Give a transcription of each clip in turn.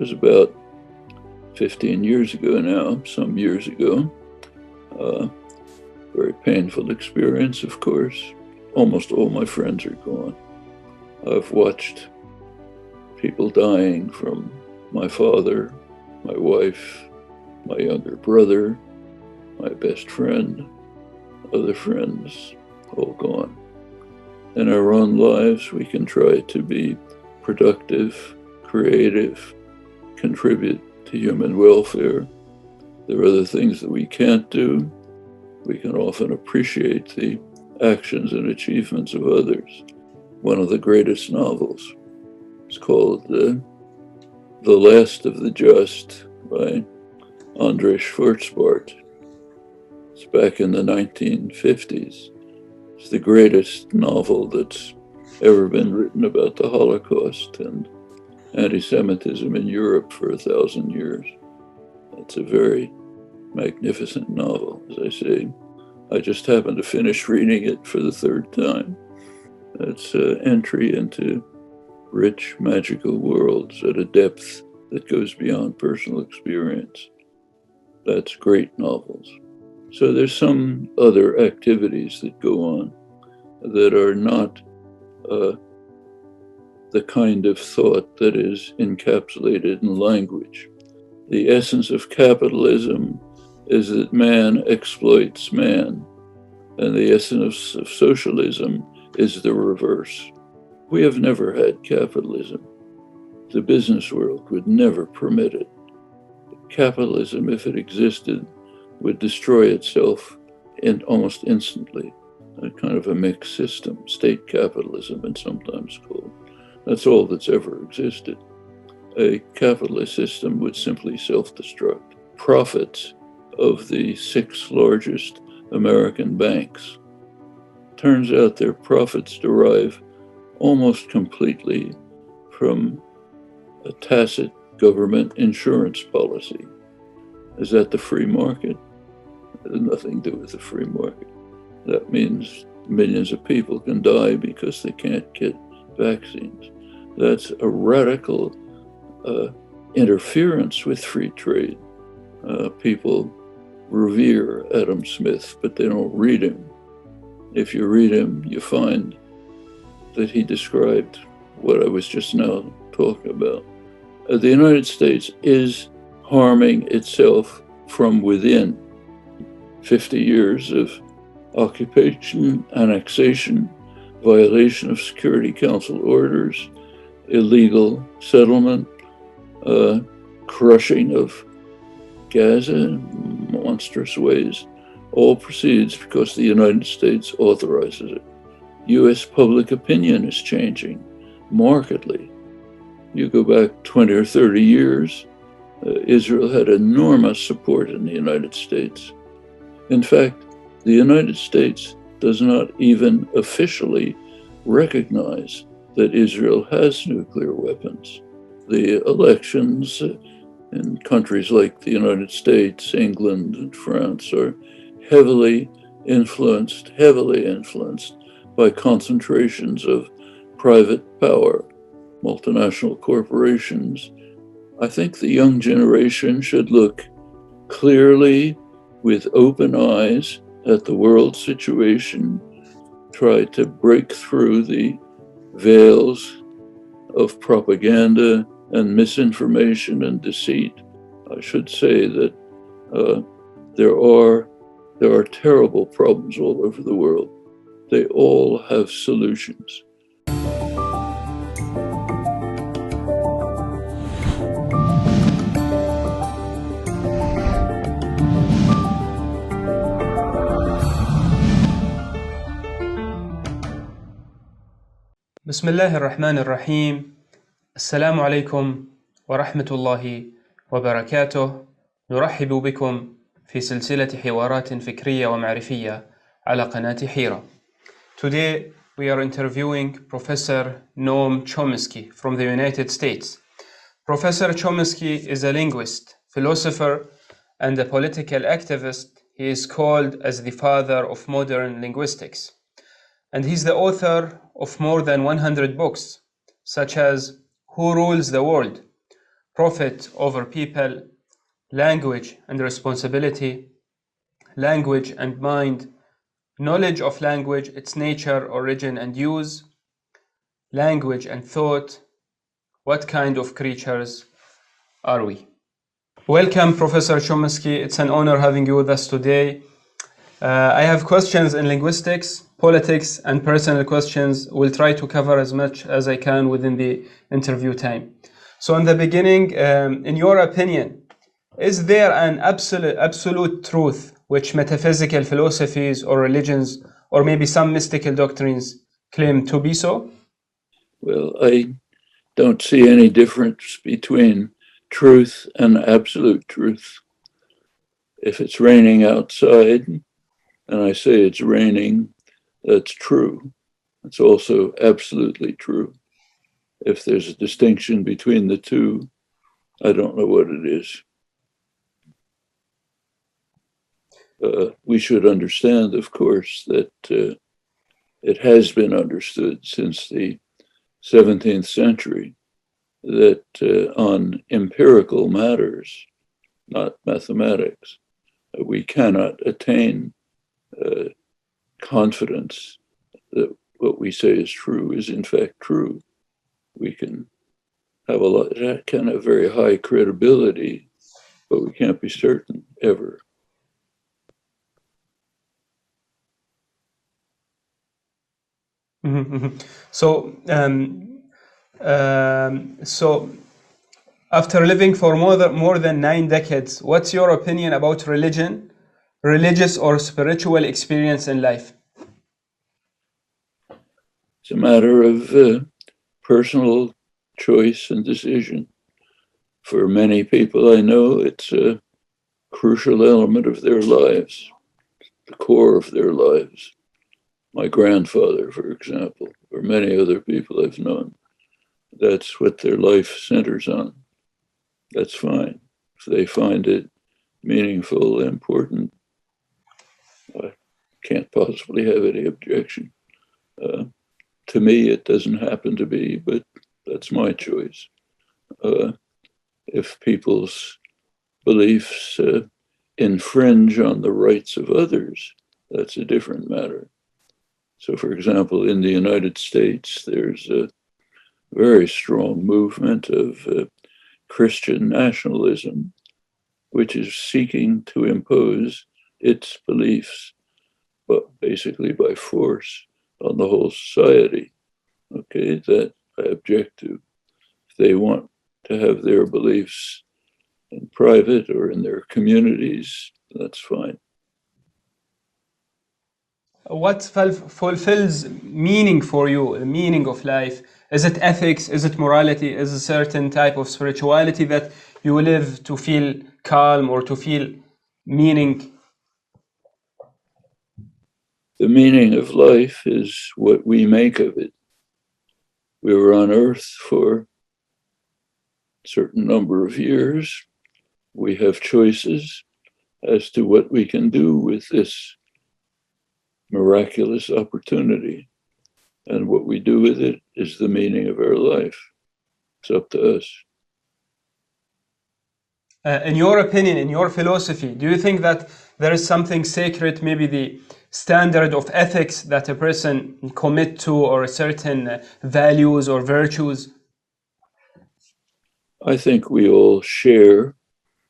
was about 15 years ago now, some years ago. Very painful experience, of course. Almost all my friends are gone. I've watched people dying, from my father, my wife, my younger brother, my best friend, other friends, all gone. In our own lives, we can try to be productive, creative, contribute to human welfare. There are other things that we can't do. We can often appreciate the actions and achievements of others. One of the greatest novels is called The Last of the Just by Andrei Schwarzbart. It's back in the 1950s. It's the greatest novel that's ever been written about the Holocaust and anti-Semitism in Europe for 1,000 years. It's a very magnificent novel, as I say. I just happened to finish reading it for the third time. It's an entry into rich, magical worlds at a depth that goes beyond personal experience. That's great novels. So there's some other activities that go on that are not the kind of thought that is encapsulated in language. The essence of capitalism is that man exploits man, and the essence of socialism is the reverse. We have never had capitalism. The business world would never permit it. Capitalism, if it existed, would destroy itself almost instantly. A kind of a mixed system, state capitalism, it's sometimes called. That's all that's ever existed. A capitalist system would simply self-destruct. Profits of the 6 largest American banks, turns out their profits derive almost completely from a tacit government insurance policy. Is that the free market? It has nothing to do with the free market. That means millions of people can die because they can't get vaccines. That's a radical interference with free trade. People revere Adam Smith, but they don't read him. If you read him, you find that he described what I was just now talking about. The United States is harming itself from within. 50 years of occupation, annexation, violation of Security Council orders, illegal settlement, crushing of Gaza in monstrous ways, all proceeds because the United States authorizes it. US public opinion is changing markedly. You go back 20 or 30 years, Israel had enormous support in the United States. In fact, the United States does not even officially recognize that Israel has nuclear weapons. The elections in countries like the United States, England, and France are heavily influenced by concentrations of private power, multinational corporations. I think the young generation should look clearly with open eyes at the world situation, try to break through the veils of propaganda and misinformation and deceit. I should say that there are terrible problems all over the world. They all have solutions. بسم الله الرحمن الرحيم. السلام عليكم ورحمة الله وبركاته. نرحب بكم في سلسلة حوارات فكرية ومعرفية على قناة حيرة. Today we are interviewing Professor Noam Chomsky from the United States. Professor Chomsky is a linguist, philosopher, and a political activist. He is called as the father of modern linguistics. And he's the author of more than 100 books, such as Who Rules the World? profit over people, language and responsibility, language and mind, knowledge of language, its nature, origin and use, language and thought, what kind of creatures are we? Welcome, Professor Chomsky. It's an honor having you with us today. I have questions in linguistics, politics, and personal questions. We'll try to cover as much as I can within the interview time. So in the beginning, in your opinion, is there an absolute truth which metaphysical philosophies or religions or maybe some mystical doctrines claim to be so? Well, I don't see any difference between truth and absolute truth. If it's raining outside and I say it's raining, that's true. It's also absolutely true. If there's a distinction between the two, I don't know what it is. We should understand, of course, that it has been understood since the 17th century that on empirical matters, not mathematics, we cannot attain confidence that what we say is true is in fact true. We can have can have very high credibility, but we can't be certain ever. So after living for more than 9 decades, what's your opinion about religion, religious or spiritual experience in life? It's a matter of personal choice and decision. For many people I know, it's a crucial element of their lives, the core of their lives. My grandfather, for example, or many other people I've known, that's what their life centers on. That's fine. If they find it meaningful, important, I can't possibly have any objection. To me, it doesn't happen to be, but that's my choice. If people's beliefs infringe on the rights of others, that's a different matter. So, for example, in the United States, there's a very strong movement of Christian nationalism, which is seeking to impose its beliefs, but basically by force on the whole society. Okay, that I object to. If they want to have their beliefs in private or in their communities, that's fine. What fulfills meaning for you, the meaning of life? Is it ethics? Is it morality? Is it a certain type of spirituality that you live to feel calm or to feel meaning? The meaning of life is what we make of it. We were on Earth for a certain number of years. We have choices as to what we can do with this miraculous opportunity. And what we do with it is the meaning of our life. It's up to us. In your opinion, in your philosophy, do you think that there is something sacred, maybe the standard of ethics that a person commit to, or certain values or virtues? I think we all share,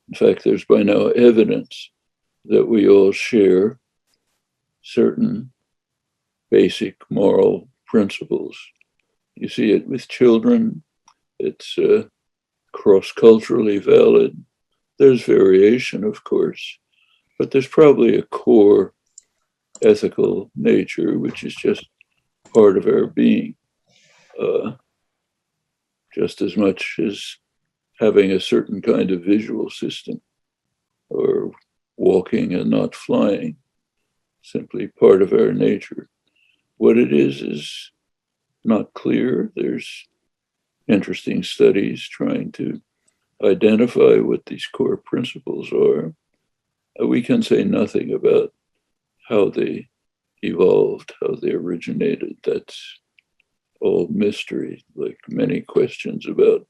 in fact, there's by now evidence that we all share certain basic moral principles. You see it with children. It's cross-culturally valid. There's variation, of course, but there's probably a core ethical nature, which is just part of our being, just as much as having a certain kind of visual system or walking and not flying, simply part of our nature. What it is not clear. There's interesting studies trying to identify what these core principles are. We can say nothing about how they evolved, how they originated. That's all mystery, like many questions about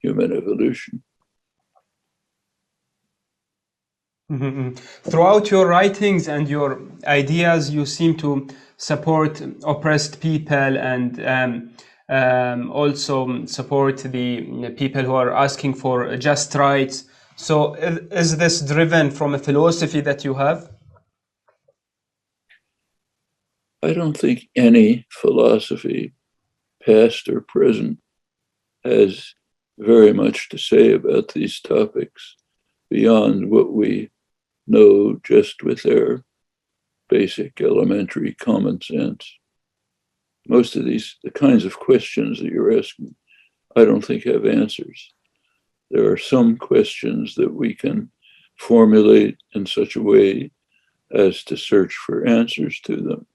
human evolution. Throughout your writings and your ideas, you seem to support oppressed people and also support the people who are asking for just rights. So is this driven from a philosophy that you have? I don't think any philosophy, past or present, has very much to say about these topics beyond what we know just with their basic elementary common sense. Most of these, the kinds of questions that you're asking, I don't think have answers. There are some questions that we can formulate in such a way as to search for answers to them.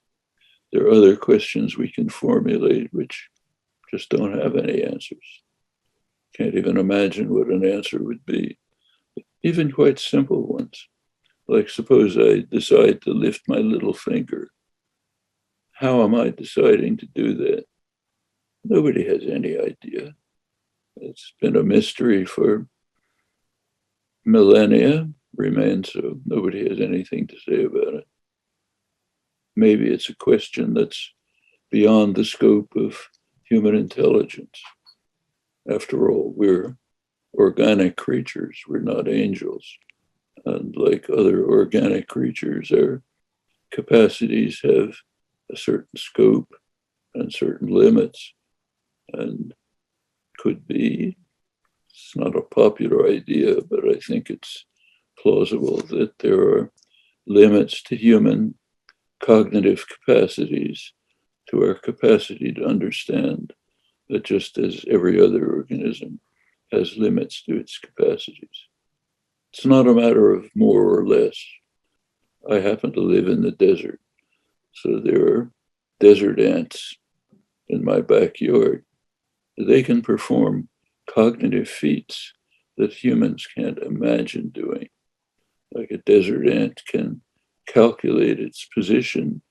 There are other questions we can formulate which just don't have any answers. Can't even imagine what an answer would be. Even quite simple ones. Like suppose I decide to lift my little finger. How am I deciding to do that? Nobody has any idea. It's been a mystery for millennia, remains so. Nobody has anything to say about it. Maybe it's a question that's beyond the scope of human intelligence. After all, we're organic creatures, we're not angels. And like other organic creatures, our capacities have a certain scope and certain limits, and could be, it's not a popular idea, but I think it's plausible that there are limits to human cognitive capacities, to our capacity to understand that just as every other organism has limits to its capacities. It's not a matter of more or less. I happen to live in the desert, so there are desert ants in my backyard. They can perform cognitive feats that humans can't imagine doing. Like a desert ant can calculate its position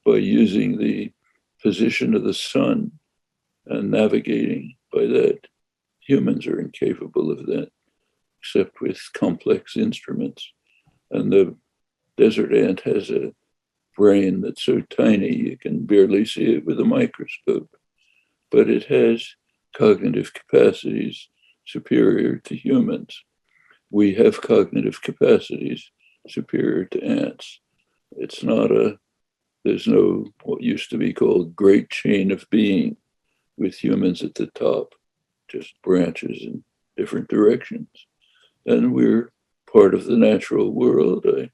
by using the position of the sun and navigating by that. Humans are incapable of that, except with complex instruments. And the desert ant has a brain that's so tiny you can barely see it with a microscope, but it has cognitive capacities superior to humans. We have cognitive capacities superior to ants. It's not there's no what used to be called great chain of being with humans at the top, just branches in different directions. And we're part of the natural world. I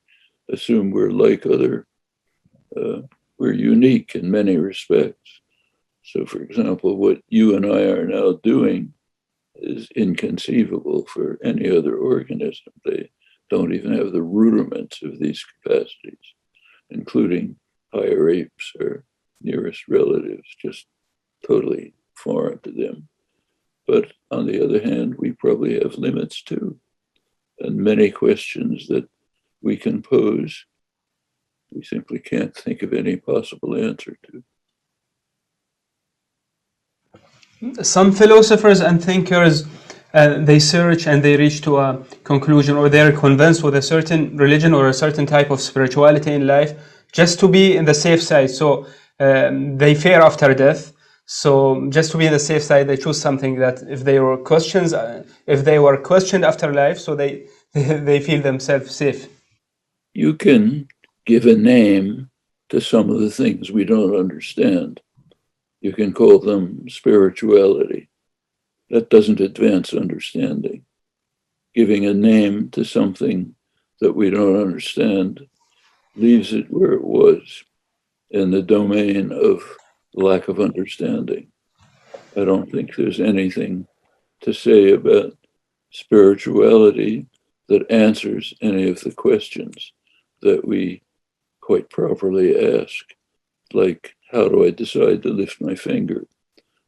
assume we're like other, we're unique in many respects. So for example, what you and I are now doing is inconceivable for any other organism. They don't even have the rudiments of these capacities, including higher apes or nearest relatives, just totally foreign to them. But on the other hand, we probably have limits too. And many questions that we can pose, we simply can't think of any possible answer to. Some philosophers and thinkers, they search and they reach to a conclusion, or they're convinced with a certain religion or a certain type of spirituality in life just to be in the safe side. So they fear after death. So just to be in the safe side, they choose something that if they were questioned after life, so they feel themselves safe. You can give a name to some of the things we don't understand. You can call them spirituality. That doesn't advance understanding. Giving a name to something that we don't understand leaves it where it was, in the domain of lack of understanding. I don't think there's anything to say about spirituality that answers any of the questions that we quite properly ask, like, how do I decide to lift my finger?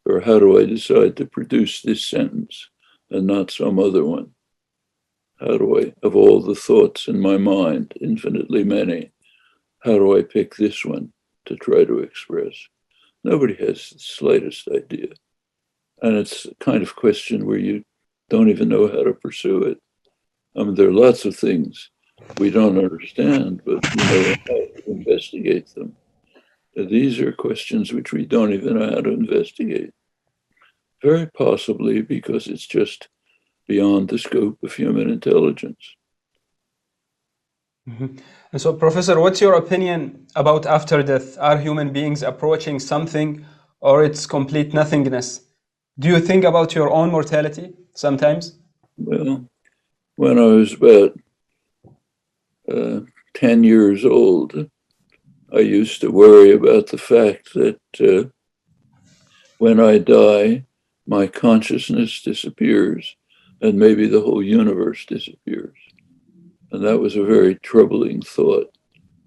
Or how do I decide to produce this sentence and not some other one? How do I, of all the thoughts in my mind, infinitely many, how do I pick this one to try to express? Nobody has the slightest idea. And it's a kind of question where you don't even know how to pursue it. I mean, there are lots of things we don't understand, but we know how to investigate them. These are questions which we don't even know how to investigate. Very possibly because it's just beyond the scope of human intelligence. Mm-hmm. And so, Professor, what's your opinion about after death? Are human beings approaching something, or it's complete nothingness? Do you think about your own mortality sometimes? Well, when I was about 10 years old, I used to worry about the fact that when I die, my consciousness disappears and maybe the whole universe disappears. And that was a very troubling thought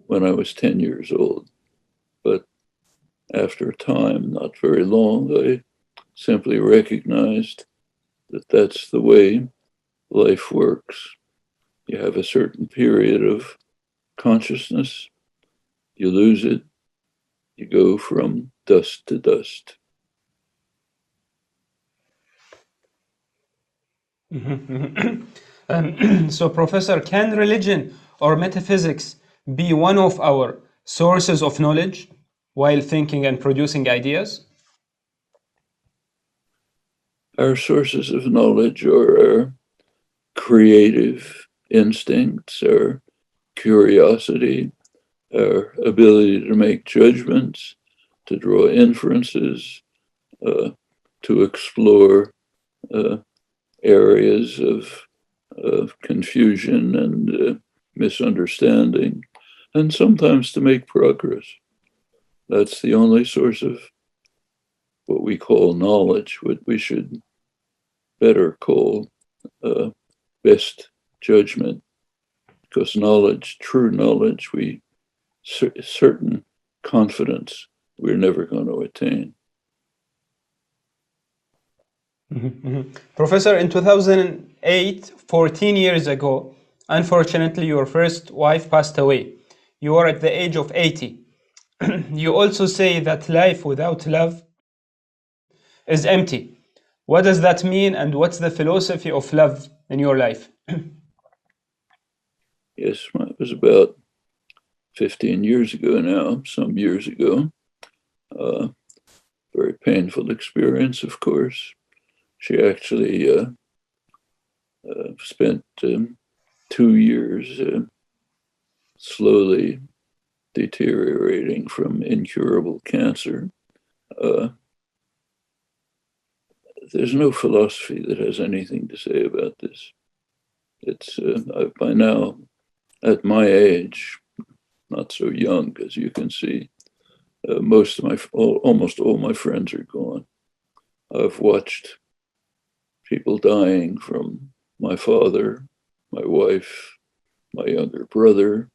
when I was 10 years old. But after a time, not very long, I simply recognized that that's the way life works. You have a certain period of consciousness, you lose it, you go from dust to dust. So, Professor, can religion or metaphysics be one of our sources of knowledge while thinking and producing ideas? Our sources of knowledge are our creative instincts, our curiosity, our ability to make judgments, to draw inferences, to explore areas of confusion and misunderstanding, and sometimes to make progress. That's the only source of what we call knowledge, what we should better call best judgment, because knowledge, true knowledge, we certain confidence we're never going to attain. Professor, in 2008, 14 years ago, unfortunately, your first wife passed away. You are at the age of 80. You also say that life without love is empty. What does that mean, and what's the philosophy of love in your life? Yes, it was about 15 years ago now, some years ago. Very painful experience, of course. She actually spent 2 years slowly deteriorating from incurable cancer. There's no philosophy that has anything to say about this. It's by now, at my age, not so young, as you can see, almost all my friends are gone. I've watched people dying from my father, my wife, my younger brother,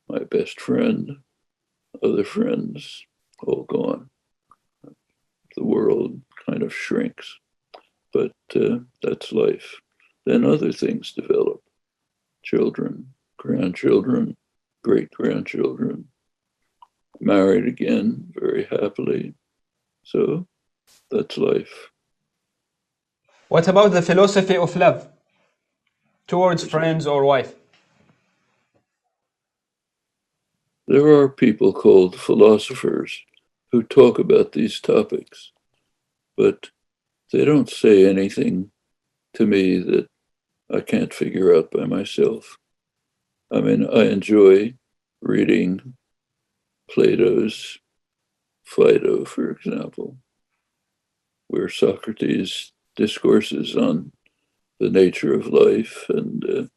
my best friend, other friends, all gone. The world kind of shrinks, but that's life. Then other things develop. Children, grandchildren, great-grandchildren, married again very happily. So that's life. What about the philosophy of love towards friends or wife? There are people called philosophers who talk about these topics, but they don't say anything to me that I can't figure out by myself. I mean, I enjoy reading Plato's Phaedo, for example, where Socrates discourses on the nature of life and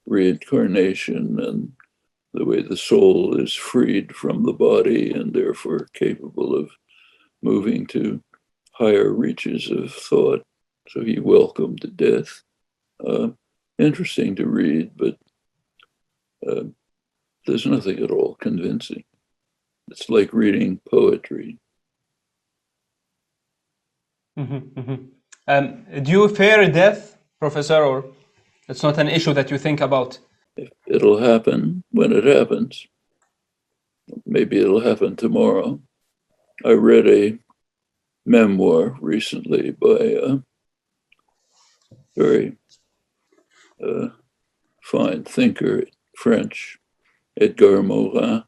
reincarnation and the way the soul is freed from the body and therefore capable of moving to higher reaches of thought. So he welcomed death. Interesting to read, but there's nothing at all convincing. It's like reading poetry. Do you fear death, Professor, or it's not an issue that you think about? It'll happen when it happens. Maybe it'll happen tomorrow. I read a memoir recently by a very fine thinker French, Edgar Morin.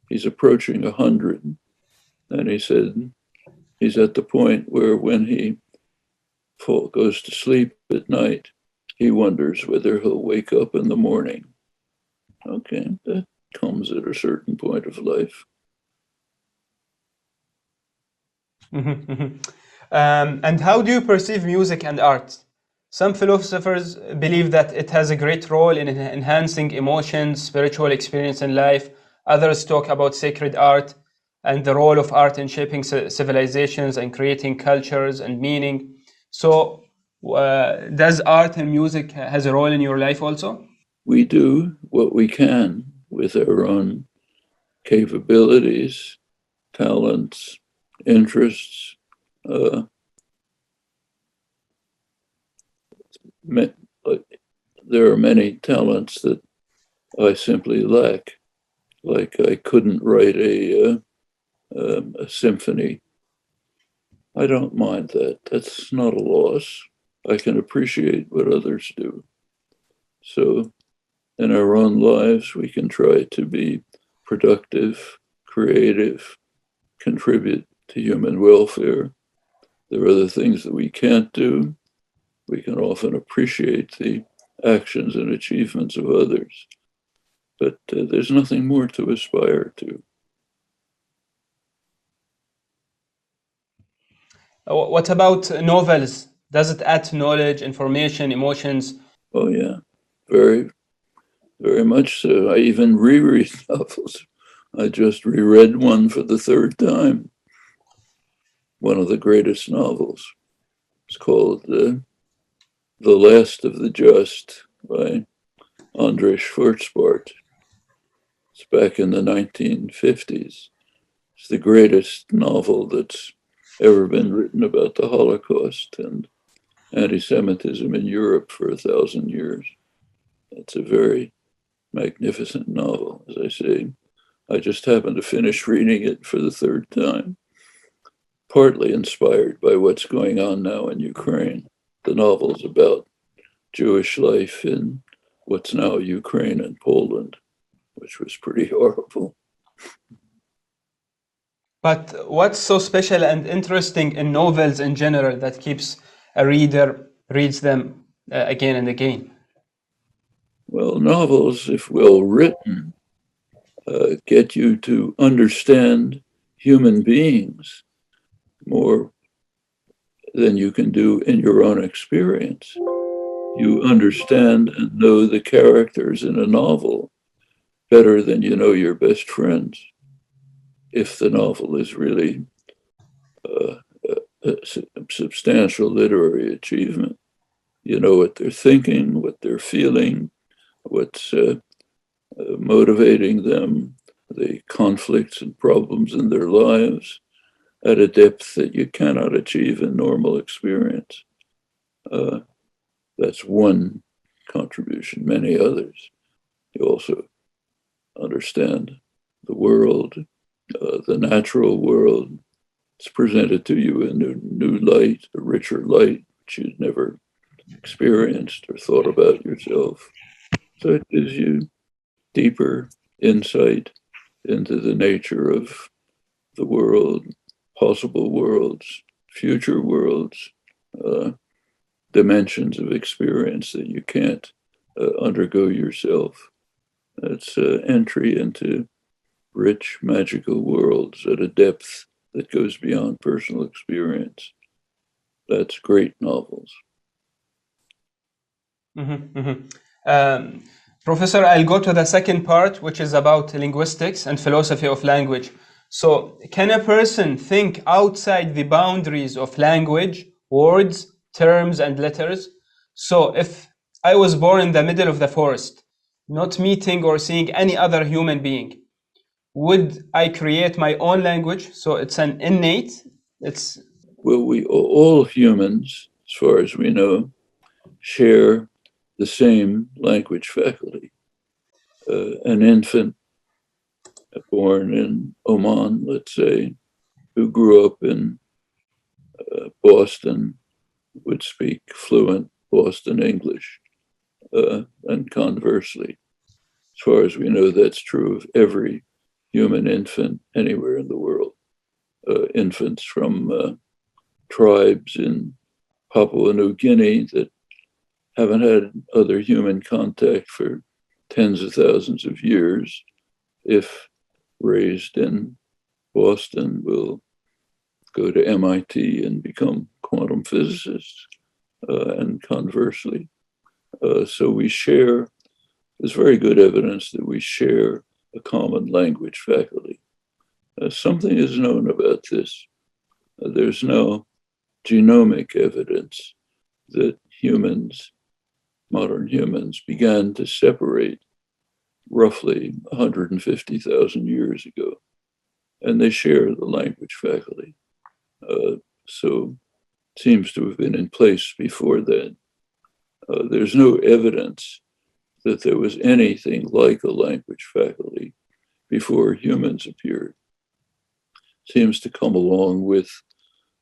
He's approaching 100, and he said he's at the point where when he goes to sleep at night, he wonders whether he'll wake up in the morning. Okay, that comes at a certain point of life. And how do you perceive music and art? Some philosophers believe that it has a great role in enhancing emotions, spiritual experience in life. Others talk about sacred art and the role of art in shaping civilizations and creating cultures and meaning. So, does art and music has a role in your life also? We do what we can with our own capabilities, talents, interests. There are many talents that I simply lack. Like I couldn't write a symphony. I don't mind that. That's not a loss. I can appreciate what others do. So in our own lives, we can try to be productive, creative, contribute to human welfare. There are other things that we can't do. We can often appreciate the actions and achievements of others, but there's nothing more to aspire to. What about novels? Does it add to knowledge, information, emotions? Oh yeah, very, very much so. I even reread novels. I just reread one for the third time. One of the greatest novels. It's called The Last of the Just by André Schwarzbart. It's back in the 1950s. It's the greatest novel that's ever been written about the Holocaust and anti-Semitism in Europe for 1,000 years. It's a very magnificent novel, as I say. I just happened to finish reading it for the third time, partly inspired by what's going on now in Ukraine. The novel's about Jewish life in what's now Ukraine and Poland, which was pretty horrible. But what's so special and interesting in novels in general that keeps a reader reads them again and again? Well, novels, if well written, get you to understand human beings more than you can do in your own experience. You understand and know the characters in a novel better than you know your best friends, if the novel is really a substantial literary achievement. You know what they're thinking, what they're feeling, what's motivating them, the conflicts and problems in their lives at a depth that you cannot achieve in normal experience. That's one contribution, many others. You also understand the world, the natural world. It's presented to you in a new light, a richer light, which you'd never experienced or thought about yourself. So it gives you deeper insight into the nature of the world, possible worlds, future worlds, dimensions of experience that you can't undergo yourself. It's entry into rich, magical worlds at a depth that goes beyond personal experience. That's great novels. Professor, I'll go to the second part, which is about linguistics and philosophy of language. So, can a person think outside the boundaries of language, words, terms, and letters? So, if I was born in the middle of the forest, not meeting or seeing any other human being, would I create my own language? So, it's an innate, Well, we all humans, as far as we know, share the same language faculty. An infant born in Oman, let's say, who grew up in Boston would speak fluent Boston English. and conversely. As far as we know, that's true of every human infant anywhere in the world. Infants from tribes in Papua New Guinea that haven't had other human contact for tens of thousands of years, if raised in Boston, will go to MIT and become quantum physicists, and conversely. So we share, there's very good evidence that we share a common language faculty. Something is known about this. There's no genomic evidence that humans, modern humans, began to separate roughly 150,000 years ago, and they share the language faculty. So it seems to have been in place before then. There's no evidence that there was anything like a language faculty before humans appeared. It seems to come along with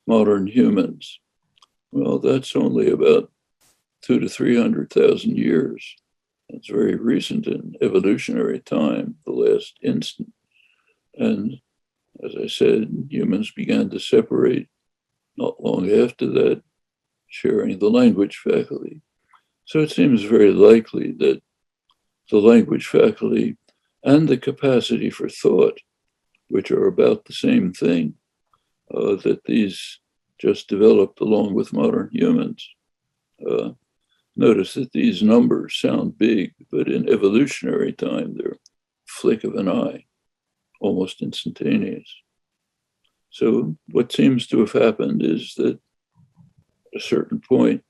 modern humans. Well, that's only about 200,000 to 300,000 years. It's very recent in evolutionary time, the last instant. And as I said, humans began to separate not long after that, sharing the language faculty. So it seems very likely that the language faculty and the capacity for thought, which are about the same thing, that these just developed along with modern humans. Notice that these numbers sound big, but in evolutionary time, they're a flick of an eye, almost instantaneous. So what seems to have happened is that at a certain point,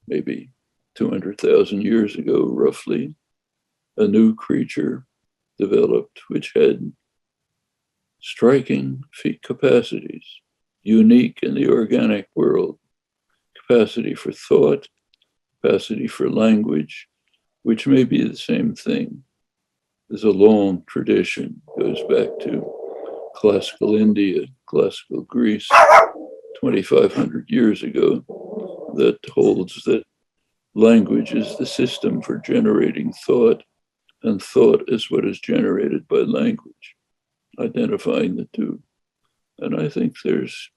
maybe 200,000 years ago, roughly, a new creature developed which had striking capacities, unique in the organic world, capacity for thought, capacity for language, which may be the same thing. There's a long tradition, goes back to classical India, classical Greece, 2,500 years ago, that holds that language is the system for generating thought, and thought is what is generated by language, identifying the two. And I think there's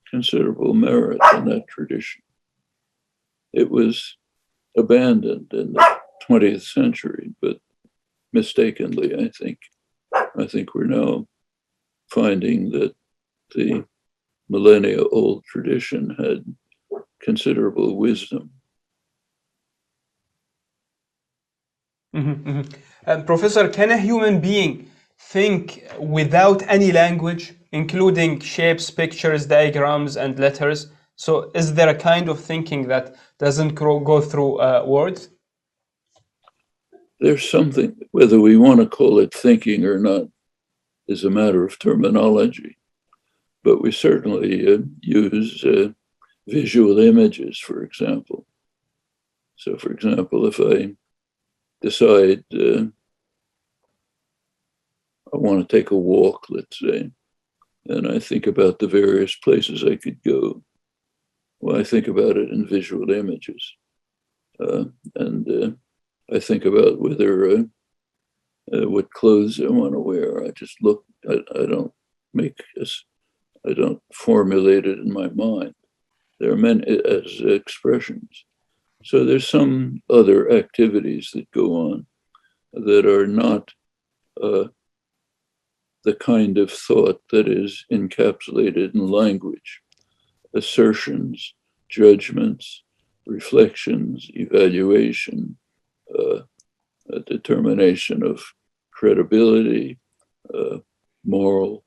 considerable merit in that tradition. It was abandoned in the 20th century, but mistakenly, I think. I think we're now finding that the millennia-old tradition had considerable wisdom. Professor, can a human being think without any language, including shapes, pictures, diagrams, and letters? So is there a kind of thinking that doesn't go through words? There's something, whether we want to call it thinking or not, is a matter of terminology. But we certainly use visual images, for example. So, for example, if I decide I want to take a walk, let's say, and I think about the various places I could go, well, I think about it in visual images. And I think about whether what clothes I want to wear. I just look, I don't formulate it in my mind. They're meant as expressions. So there's some other activities that go on that are not the kind of thought that is encapsulated in language. Assertions, judgments, reflections, evaluation, a determination of credibility, moral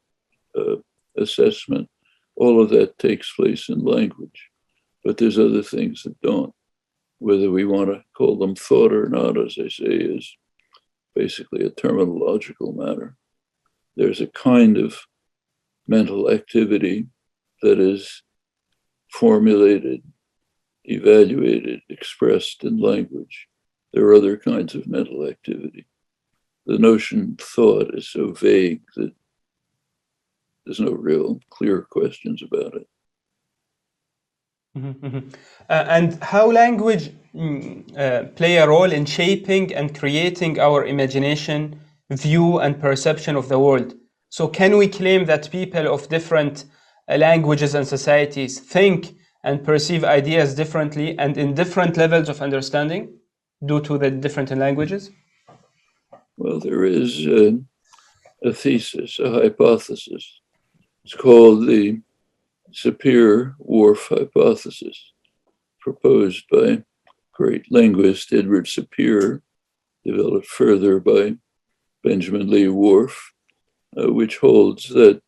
assessment, all of that takes place in language. But there's other things that don't. Whether we want to call them thought or not, as I say, is basically a terminological matter. There's a kind of mental activity that is formulated, evaluated, expressed in language. There are other kinds of mental activity. The notion thought is so vague that there's no real clear questions about it. And how language play a role in shaping and creating our imagination, view, and perception of the world. So can we claim that people of different languages and societies think and perceive ideas differently and in different levels of understanding due to the different languages? Well, there is a thesis, a hypothesis. It's called the Sapir-Whorf hypothesis, proposed by great linguist Edward Sapir, developed further by Benjamin Lee Whorf, which holds that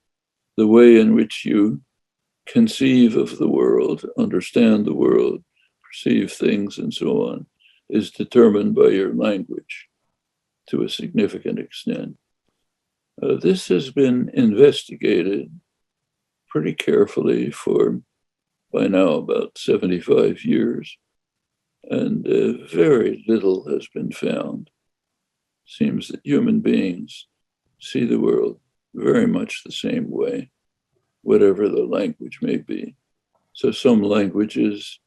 the way in which you conceive of the world, understand the world, perceive things, and so on, is determined by your language to a significant extent. This has been investigated pretty carefully for, by now, about 75 years, and very little has been found. Seems that human beings see the world very much the same way, whatever the language may be. So some languages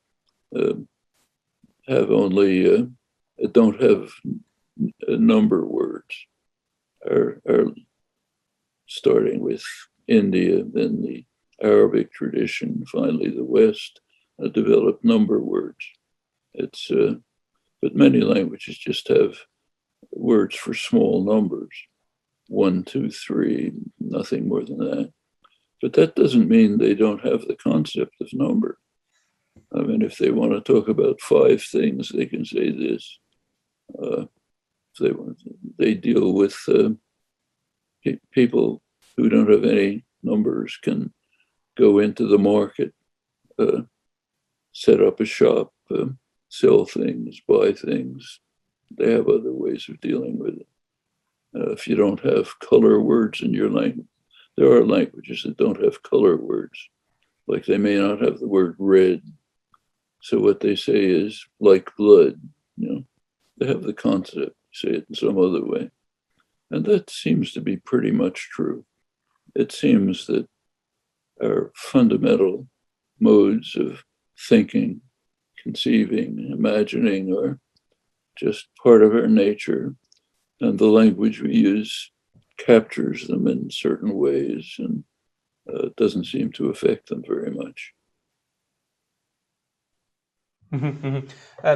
have only, don't have number words, are starting with India, then the Arabic tradition, finally the West, developed number words. But many languages just have words for small numbers, 1, 2, 3, nothing more than that. But that doesn't mean they don't have the concept of number. I mean, if they want to talk about 5 things, they can say this. They deal with people who don't have any numbers can go into the market, set up a shop, sell things, buy things. They have other ways of dealing with it. If you don't have color words in your language, there are languages that don't have color words, like they may not have the word red. So what they say is like blood, they have the concept, say it in some other way. And that seems to be pretty much true. It seems that our fundamental modes of thinking, conceiving, imagining are just part of our nature, and the language we use captures them in certain ways and doesn't seem to affect them very much.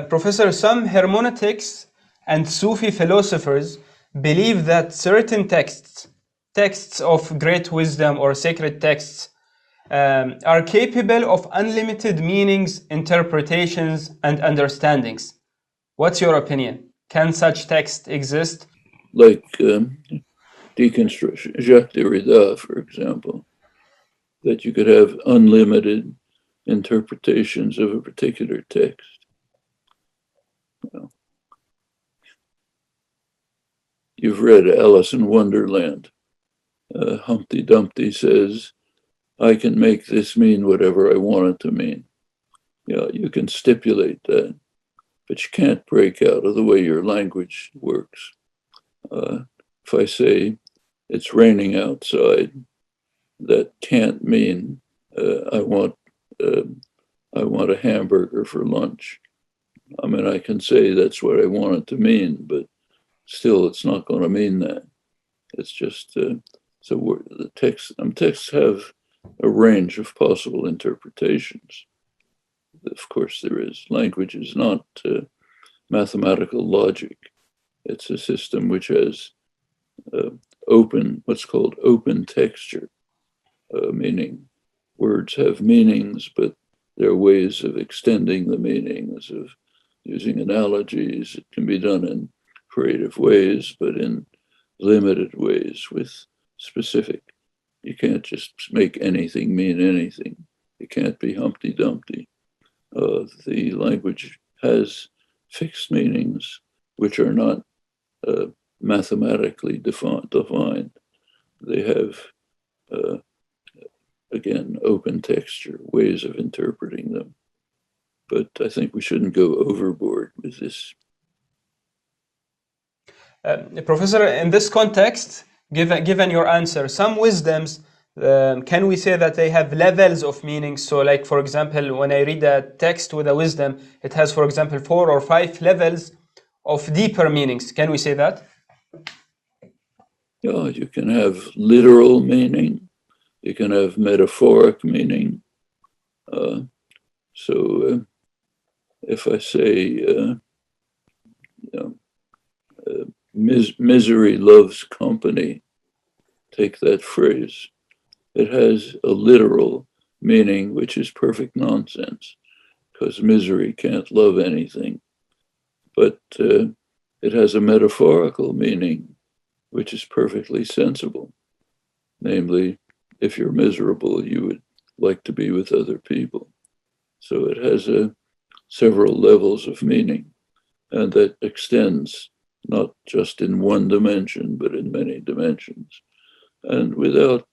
Professor, some hermeneutics and Sufi philosophers believe that certain texts of great wisdom or sacred texts are capable of unlimited meanings, interpretations, and understandings. What's your opinion? Can such texts exist? Like deconstruction, Jacques Derrida, for example, that you could have unlimited interpretations of a particular text. Well, you've read Alice in Wonderland. Humpty Dumpty says, I can make this mean whatever I want it to mean. You can stipulate that, but you can't break out of the way your language works. If I say it's raining outside, that can't mean I want a hamburger for lunch. I mean, I can say that's what I want it to mean, but still it's not going to mean that. It's just, so the texts have a range of possible interpretations. Of course, there is. Language is not mathematical logic. It's a system which has what's called open texture, meaning words have meanings, but there are ways of extending the meanings, of using analogies. It can be done in creative ways, but in limited ways with specific. You can't just make anything mean anything. It can't be Humpty Dumpty. The language has fixed meanings which are not mathematically defined. They have, again, open texture, ways of interpreting them. But I think we shouldn't go overboard with this. Professor, in this context, given your answer, some wisdoms can we say that they have levels of meaning? So like, for example, when I read a text with a wisdom, it has, for example, 4 or 5 levels of deeper meanings. Can we say that? Yeah, you can have literal meaning. You can have metaphoric meaning. If I say, misery loves company, take that phrase. It has a literal meaning, which is perfect nonsense, because misery can't love anything. But it has a metaphorical meaning, which is perfectly sensible. Namely, if you're miserable, you would like to be with other people. So it has several levels of meaning, and that extends not just in one dimension, but in many dimensions, and without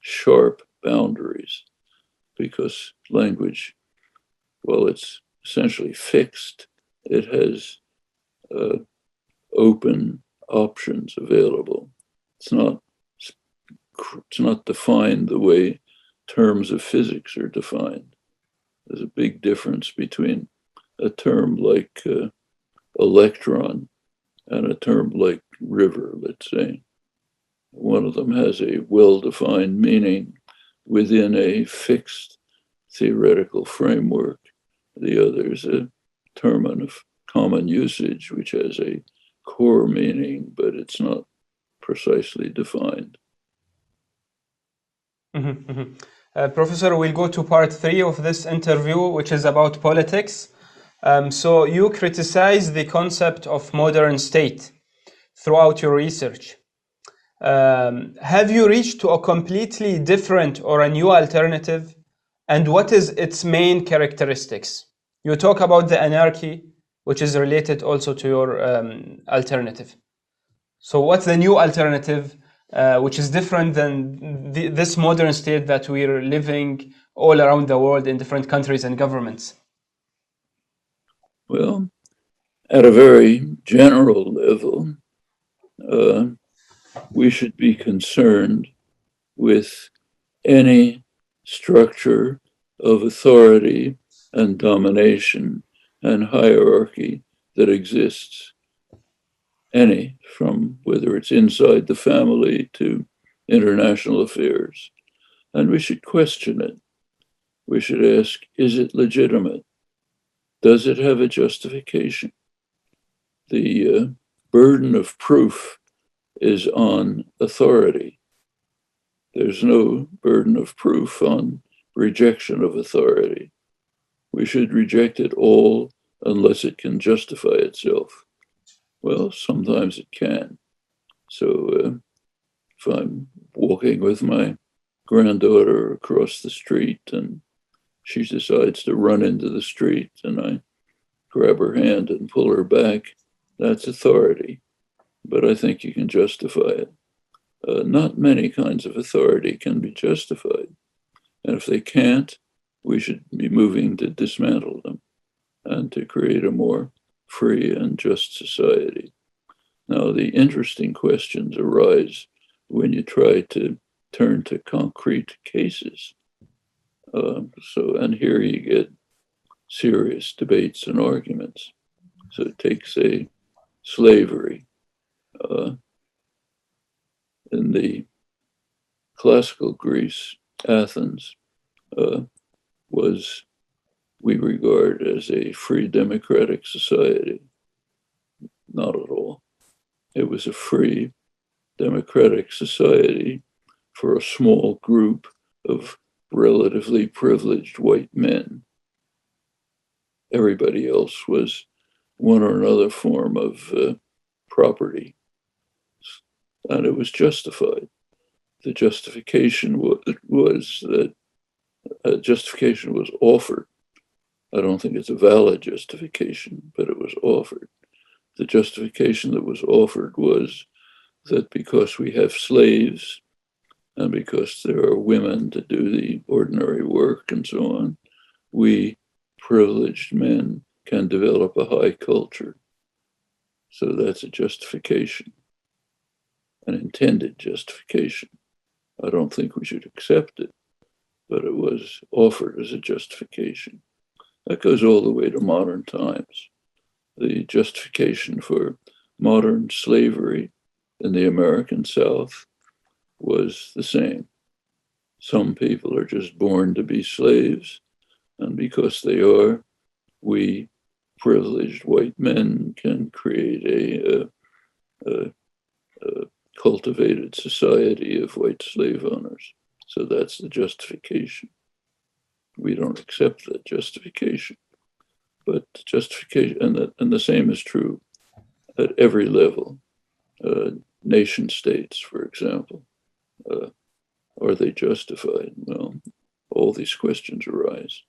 sharp boundaries, because language, well, it's essentially fixed. It has open options available. It's not defined the way terms of physics are defined. There's a big difference between a term like electron and a term like river, let's say. One of them has a well-defined meaning within a fixed theoretical framework. The other is a term of common usage, which has a core meaning, but it's not precisely defined. Professor, we'll go to part 3 of this interview, which is about politics. So you criticize the concept of modern state throughout your research. Have you reached to a completely different or a new alternative? And what is its main characteristics? You talk about the anarchy, which is related also to your alternative. So what's the new alternative, which is different than this modern state that we're living all around the world in different countries and governments? Well, at a very general level, we should be concerned with any structure of authority and domination and hierarchy that exists. Any, from whether it's inside the family to international affairs. And we should question it. We should ask, is it legitimate? Does it have a justification? The burden of proof is on authority. There's no burden of proof on rejection of authority. We should reject it all unless it can justify itself. Well, sometimes it can. So if I'm walking with my granddaughter across the street and she decides to run into the street and I grab her hand and pull her back, that's authority. But I think you can justify it. Not many kinds of authority can be justified. And if they can't, we should be moving to dismantle them and to create a more free and just society. Now, the interesting questions arise when you try to turn to concrete cases. And here you get serious debates and arguments. So take, say, slavery. In the classical Greece, Athens was, we regard as a free democratic society. Not at all. It was a free democratic society for a small group of relatively privileged white men. Everybody else was one or another form of property. And it was justified. The justification was that justification was offered. I don't think it's a valid justification, but it was offered. The justification that was offered was that because we have slaves and because there are women to do the ordinary work and so on, we privileged men can develop a high culture. So that's a justification, an intended justification. I don't think we should accept it, but it was offered as a justification. That goes all the way to modern times. The justification for modern slavery in the American South was the same. Some people are just born to be slaves, and because they are, we privileged white men can create a cultivated society of white slave owners. So that's the justification. We don't accept that justification. But justification, and the same is true at every level. Nation states, for example, are they justified? Well, all these questions arise.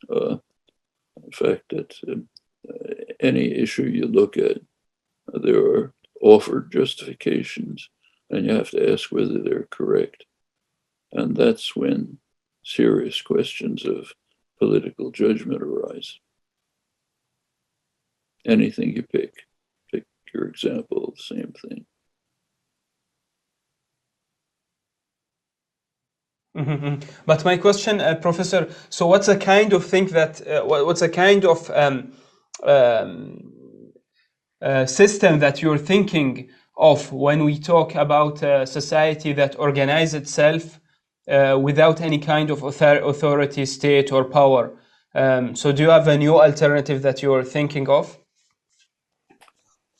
In fact, that any issue you look at, there are offered justifications, and you have to ask whether they're correct. And that's when serious questions of political judgment arise. Anything you pick your example, the same thing. Mm-hmm. But my question, Professor, so what's a kind of thing that, what's a kind of system that you're thinking of when we talk about a society that organizes itself without any kind of authority, state, or power? So do you have a new alternative that you're thinking of?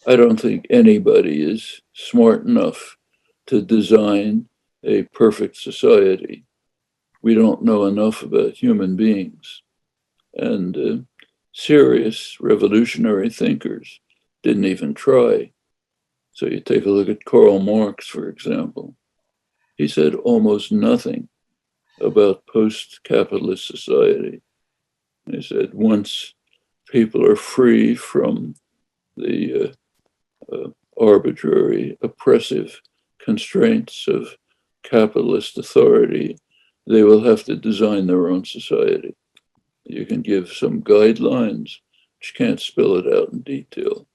I don't think anybody is smart enough to design a perfect society. We don't know enough about human beings. And serious revolutionary thinkers didn't even try. So you take a look at Karl Marx, for example. He said almost nothing about post-capitalist society. He said once people are free from the arbitrary, oppressive constraints of capitalist authority, they will have to design their own society. You can give some guidelines, but you can't spell it out in detail.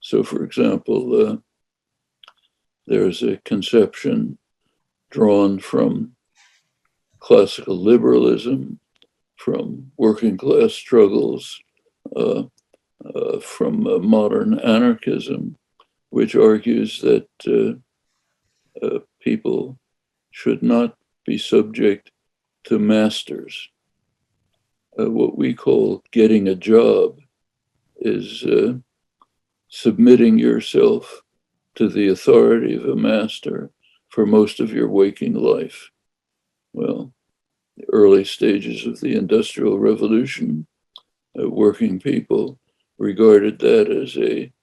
So, for example, there's a conception drawn from classical liberalism, from working class struggles, from modern anarchism, which argues that people should not be subject to masters. What we call getting a job is submitting yourself to the authority of a master for most of your waking life. Well, the early stages of the Industrial Revolution, working people regarded that as an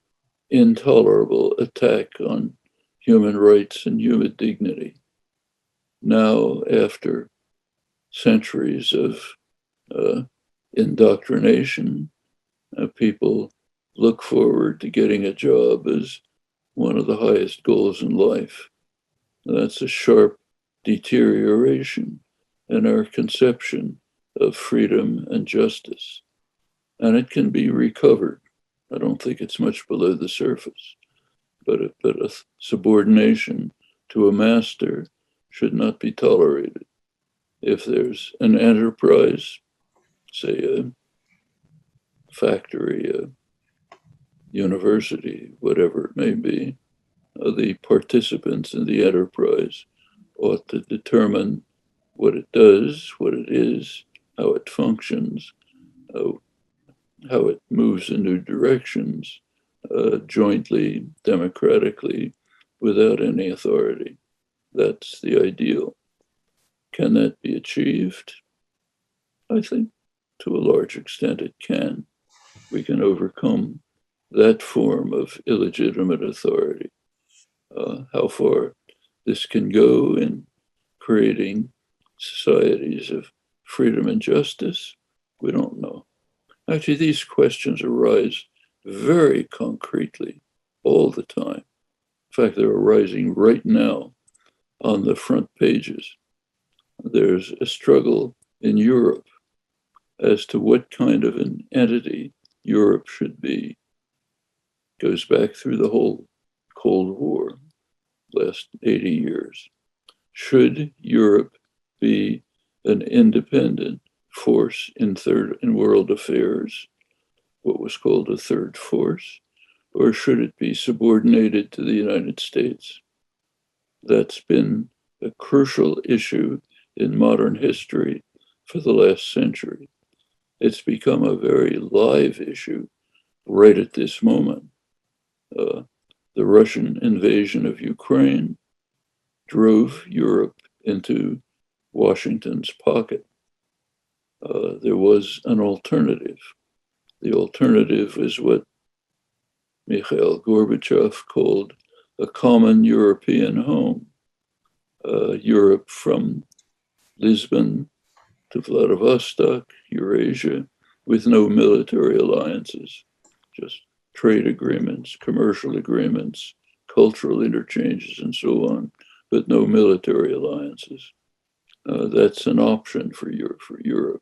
intolerable attack on human rights and human dignity. Now, after centuries of indoctrination, people look forward to getting a job as one of the highest goals in life. That's a sharp deterioration in our conception of freedom and justice. And it can be recovered. I don't think it's much below the surface, but a subordination to a master should not be tolerated. If there's an enterprise, say a factory, a university, whatever it may be, the participants in the enterprise ought to determine what it does, what it is, how it functions, how it moves in new directions, jointly, democratically, without any authority. That's the ideal. Can that be achieved? I think to a large extent it can. We can overcome that form of illegitimate authority. How far this can go in creating societies of freedom and justice, we don't know. Actually, these questions arise very concretely all the time. In fact, they're arising right now on the front pages. There's a struggle in Europe as to what kind of an entity Europe should be. It goes back through the whole Cold War, last 80 years. should Europe be an independent force in world affairs, what was called a third force, or should it be subordinated to the United States? That's been a crucial issue in modern history for the last century. It's become a very live issue right at this moment. The Russian invasion of Ukraine drove Europe into Washington's pocket. There was an alternative. The alternative is what Mikhail Gorbachev called a common European home. Europe from Lisbon to Vladivostok, Eurasia, with no military alliances, just trade agreements, commercial agreements, cultural interchanges, and so on, but no military alliances. That's an option for Europe.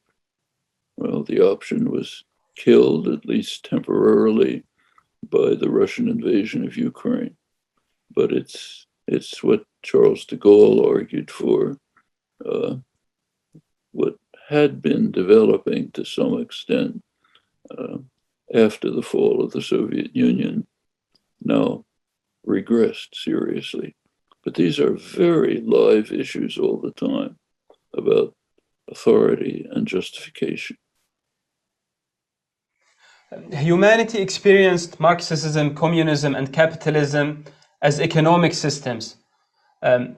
Well, the option was killed, at least temporarily, by the Russian invasion of Ukraine. But it's what Charles de Gaulle argued for, what had been developing to some extent after the fall of the Soviet Union, now regressed seriously. But these are very live issues all the time about authority and justification. Humanity experienced Marxism, communism, and capitalism as economic systems.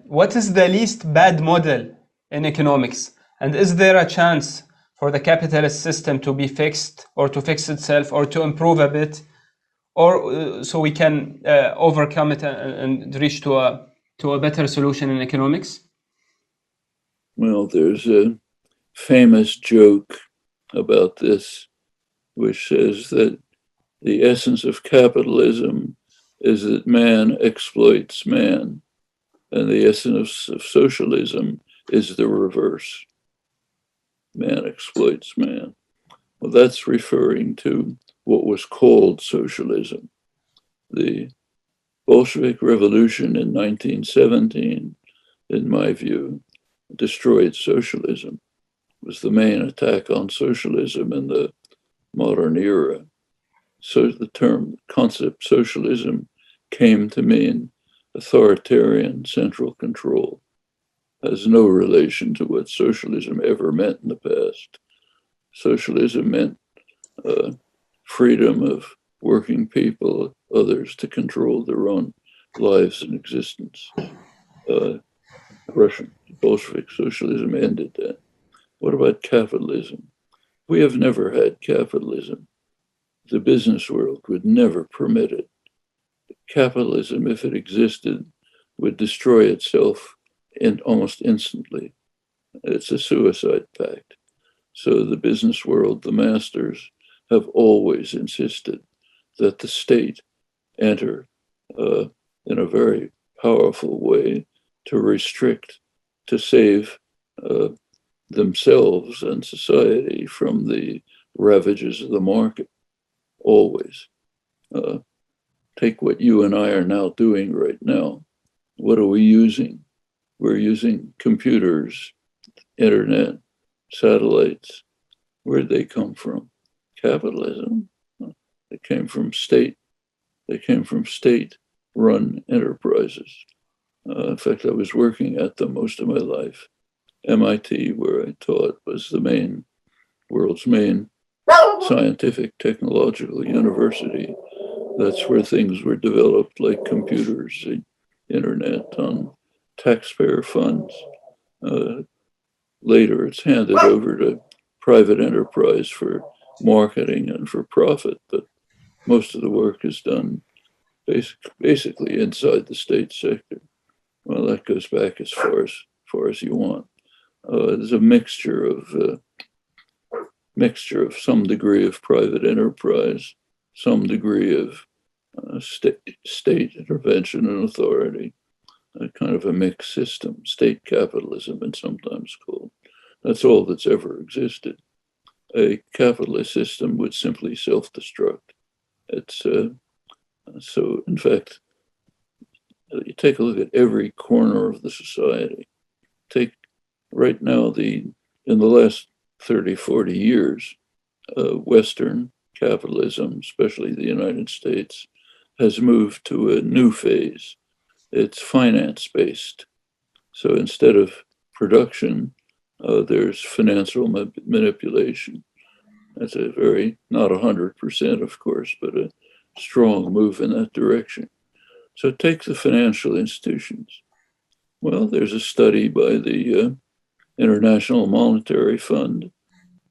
What is the least bad model in economics? And is there a chance for the capitalist system to be fixed, or to fix itself, or to improve a bit, or so we can overcome it and reach to a better solution in economics? Well, there's a famous joke about this, which says that the essence of capitalism is that man exploits man, and the essence of socialism is the reverse. Man exploits man. Well, that's referring to what was called socialism. The Bolshevik Revolution in 1917, in my view, destroyed socialism. It was the main attack on socialism in the modern era. So the concept socialism came to mean authoritarian central control. Has no relation to what socialism ever meant in the past. Socialism meant freedom of working people, others, to control their own lives and existence. Russian Bolshevik socialism ended that. What about capitalism? We have never had capitalism. The business world would never permit it. Capitalism, if it existed, would destroy itself almost instantly. It's a suicide pact. So the business world, the masters, have always insisted that the state enter in a very powerful way to restrict, to save themselves and society from the ravages of the market. Always. Take what you and I are now doing right now. What are we using? We're using computers, internet, satellites. Where'd they come from? Capitalism. They came from state. They came from state-run enterprises. In fact, I was working at them most of my life. MIT, where I taught, was the world's main scientific technological university. That's where things were developed, like computers, the internet, on taxpayer funds. Later, it's handed over to private enterprise for marketing and for profit, but most of the work is done basically inside the state sector. Well, that goes back as far as you want. There's a mixture of some degree of private enterprise, some degree of state intervention and authority, a kind of a mixed system, state capitalism, it's sometimes called. That's all that's ever existed. A capitalist system would simply self-destruct. It's so. In fact, you take a look at every corner of the society. take right now, in the last 30, 40 years, Western capitalism, especially the United States, has moved to a new phase. It's finance-based. So instead of production, there's financial manipulation. That's a not 100%, of course, but a strong move in that direction. So take the financial institutions. Well, there's a study by the International Monetary Fund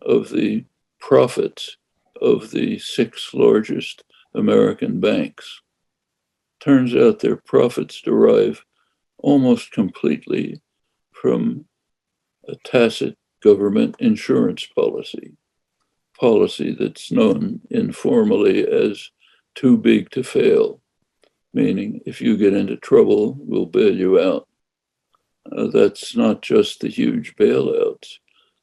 of the profits of the 6 largest American banks. Turns out their profits derive almost completely from a tacit government insurance policy that's known informally as too big to fail, meaning if you get into trouble, we'll bail you out. That's not just the huge bailouts.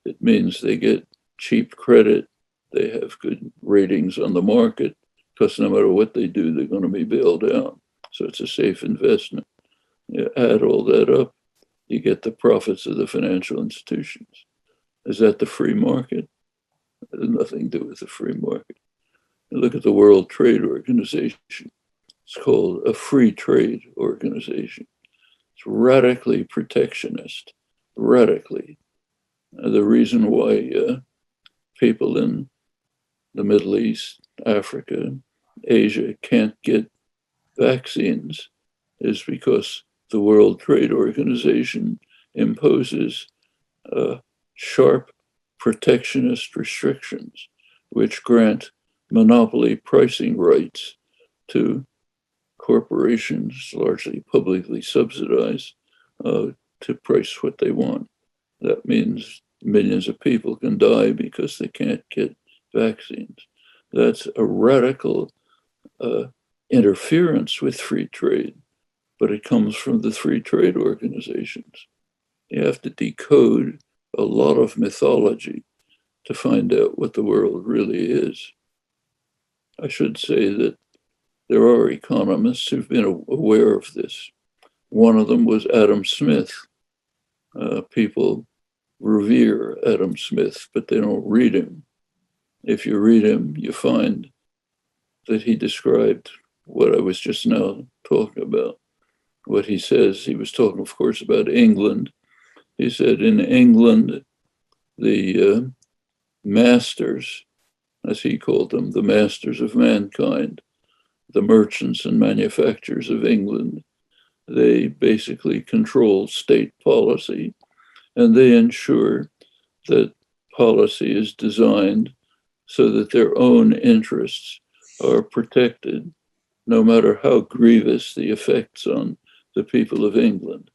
It means they get cheap credit, they have good ratings on the market, because no matter what they do, they're going to be bailed out. So it's a safe investment. You add all that up, you get the profits of the financial institutions. Is that the free market? It has nothing to do with the free market. You look at the World Trade Organization. It's called a free trade organization. It's radically protectionist, radically. The reason why people in the Middle East, Africa, Asia can't get vaccines is because the World Trade Organization imposes sharp protectionist restrictions, which grant monopoly pricing rights to corporations, largely publicly subsidized, to price what they want. That means millions of people can die because they can't get vaccines. That's a radical interference with free trade, but it comes from the free trade organizations. You have to decode a lot of mythology to find out what the world really is. I should say that there are economists who've been aware of this. One of them was Adam Smith. People revere Adam Smith, but they don't read him. If you read him, you find that he described what I was just now talking about. What he says, he was talking, of course, about England. He said in England, the masters, as he called them, the masters of mankind, the merchants and manufacturers of England, they basically control state policy, and they ensure that policy is designed so that their own interests are protected, no matter how grievous the effects on the people of England.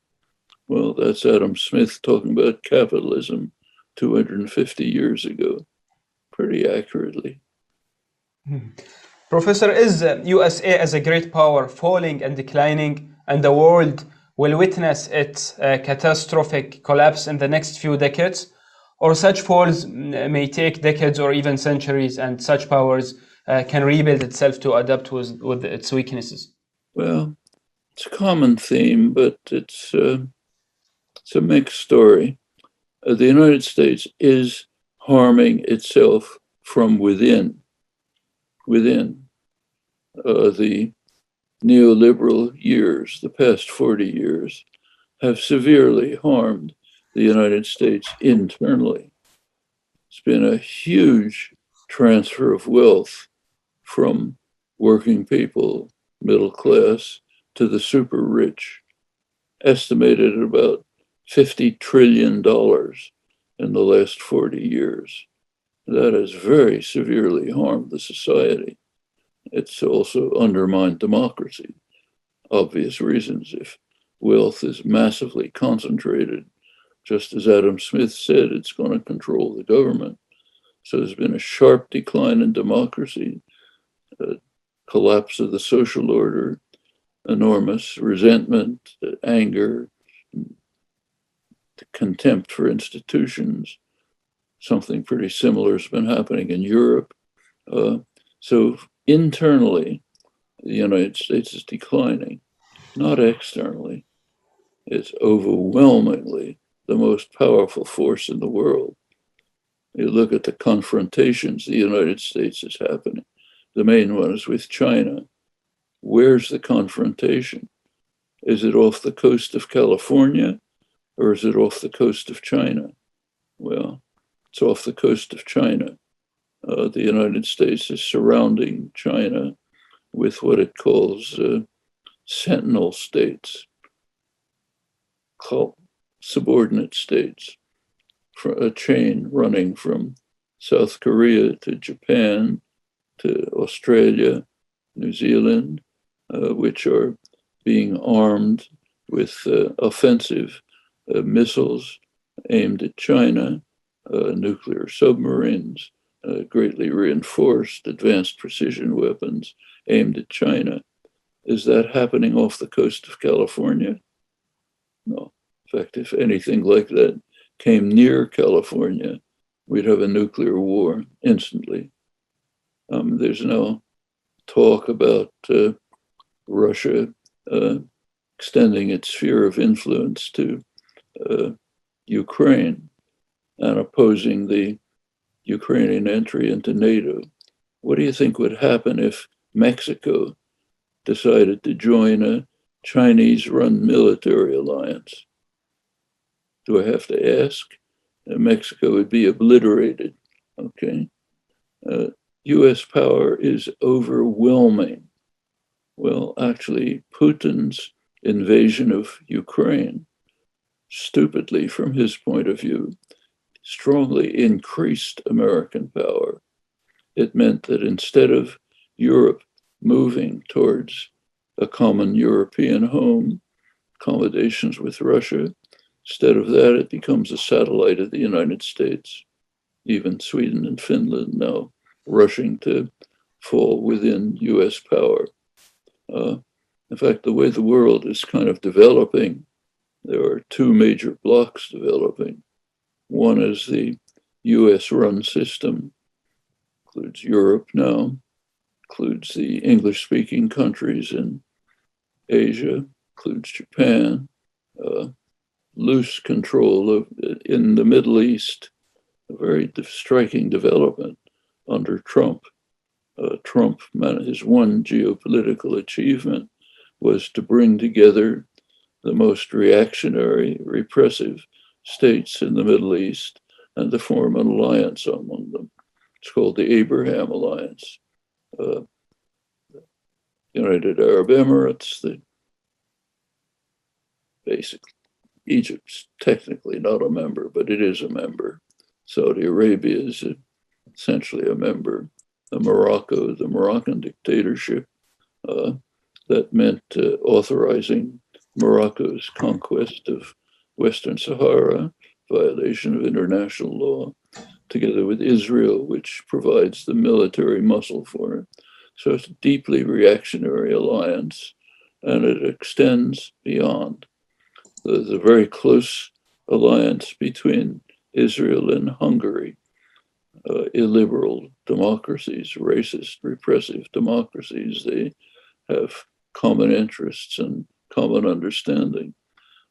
Well, that's Adam Smith talking about capitalism 250 years ago, pretty accurately. Professor, is USA as a great power falling and declining, and the world will witness its catastrophic collapse in the next few decades? Or such falls may take decades or even centuries, and such powers can rebuild itself to adapt with its weaknesses? Well, it's a common theme, but it's a mixed story. The United States is harming itself from within. The neoliberal years, the past 40 years, have severely harmed the United States internally. It's been a huge transfer of wealth from working people, middle class, to the super rich, estimated at about $50 trillion in the last 40 years. That has very severely harmed the society. It's also undermined democracy. Obvious reasons. If wealth is massively concentrated, just as Adam Smith said, it's going to control the government. So there's been a sharp decline in democracy, a collapse of the social order, enormous resentment, anger, contempt for institutions. Something pretty similar has been happening in Europe. So internally, the United States is declining, not externally. It's overwhelmingly the most powerful force in the world. You look at the confrontations the United States is happening. The main one is with China. Where's the confrontation? Is it off the coast of California or is it off the coast of China? Well, it's off the coast of China. The United States is surrounding China with what it calls sentinel states, called subordinate states, for a chain running from South Korea to Japan to Australia, New Zealand, which are being armed with offensive missiles aimed at China, nuclear submarines, greatly reinforced advanced precision weapons aimed at China. Is that happening off the coast of California? No. In fact, if anything like that came near California, we'd have a nuclear war instantly. There's no talk about Russia extending its sphere of influence to Ukraine and opposing the Ukrainian entry into NATO. What do you think would happen if Mexico decided to join a Chinese-run military alliance? Do I have to ask? Mexico would be obliterated, okay? US power is overwhelming. Well, actually, Putin's invasion of Ukraine, stupidly from his point of view, strongly increased American power. It meant that instead of Europe moving towards a common European home, accommodations with Russia, instead of that, it becomes a satellite of the United States. Even Sweden and Finland now rushing to fall within US power. In fact, the way the world is kind of developing, there are two major blocks developing. One is the US-run system, includes Europe now, includes the English-speaking countries in Asia, includes Japan, loose control of in the Middle East, a very striking development under Trump. Trump, his one geopolitical achievement was to bring together the most reactionary, repressive states in the Middle East and to form an alliance among them. It's called the Abraham Alliance. United Arab Emirates, basically, Egypt's technically not a member, but it is a member. Saudi Arabia is essentially a member. Morocco, the Moroccan dictatorship, that meant authorizing Morocco's conquest of Western Sahara, violation of international law, together with Israel, which provides the military muscle for it. So it's a deeply reactionary alliance, and it extends beyond. There's a very close alliance between Israel and Hungary, illiberal democracies, racist, repressive democracies. They have common interests and common understanding.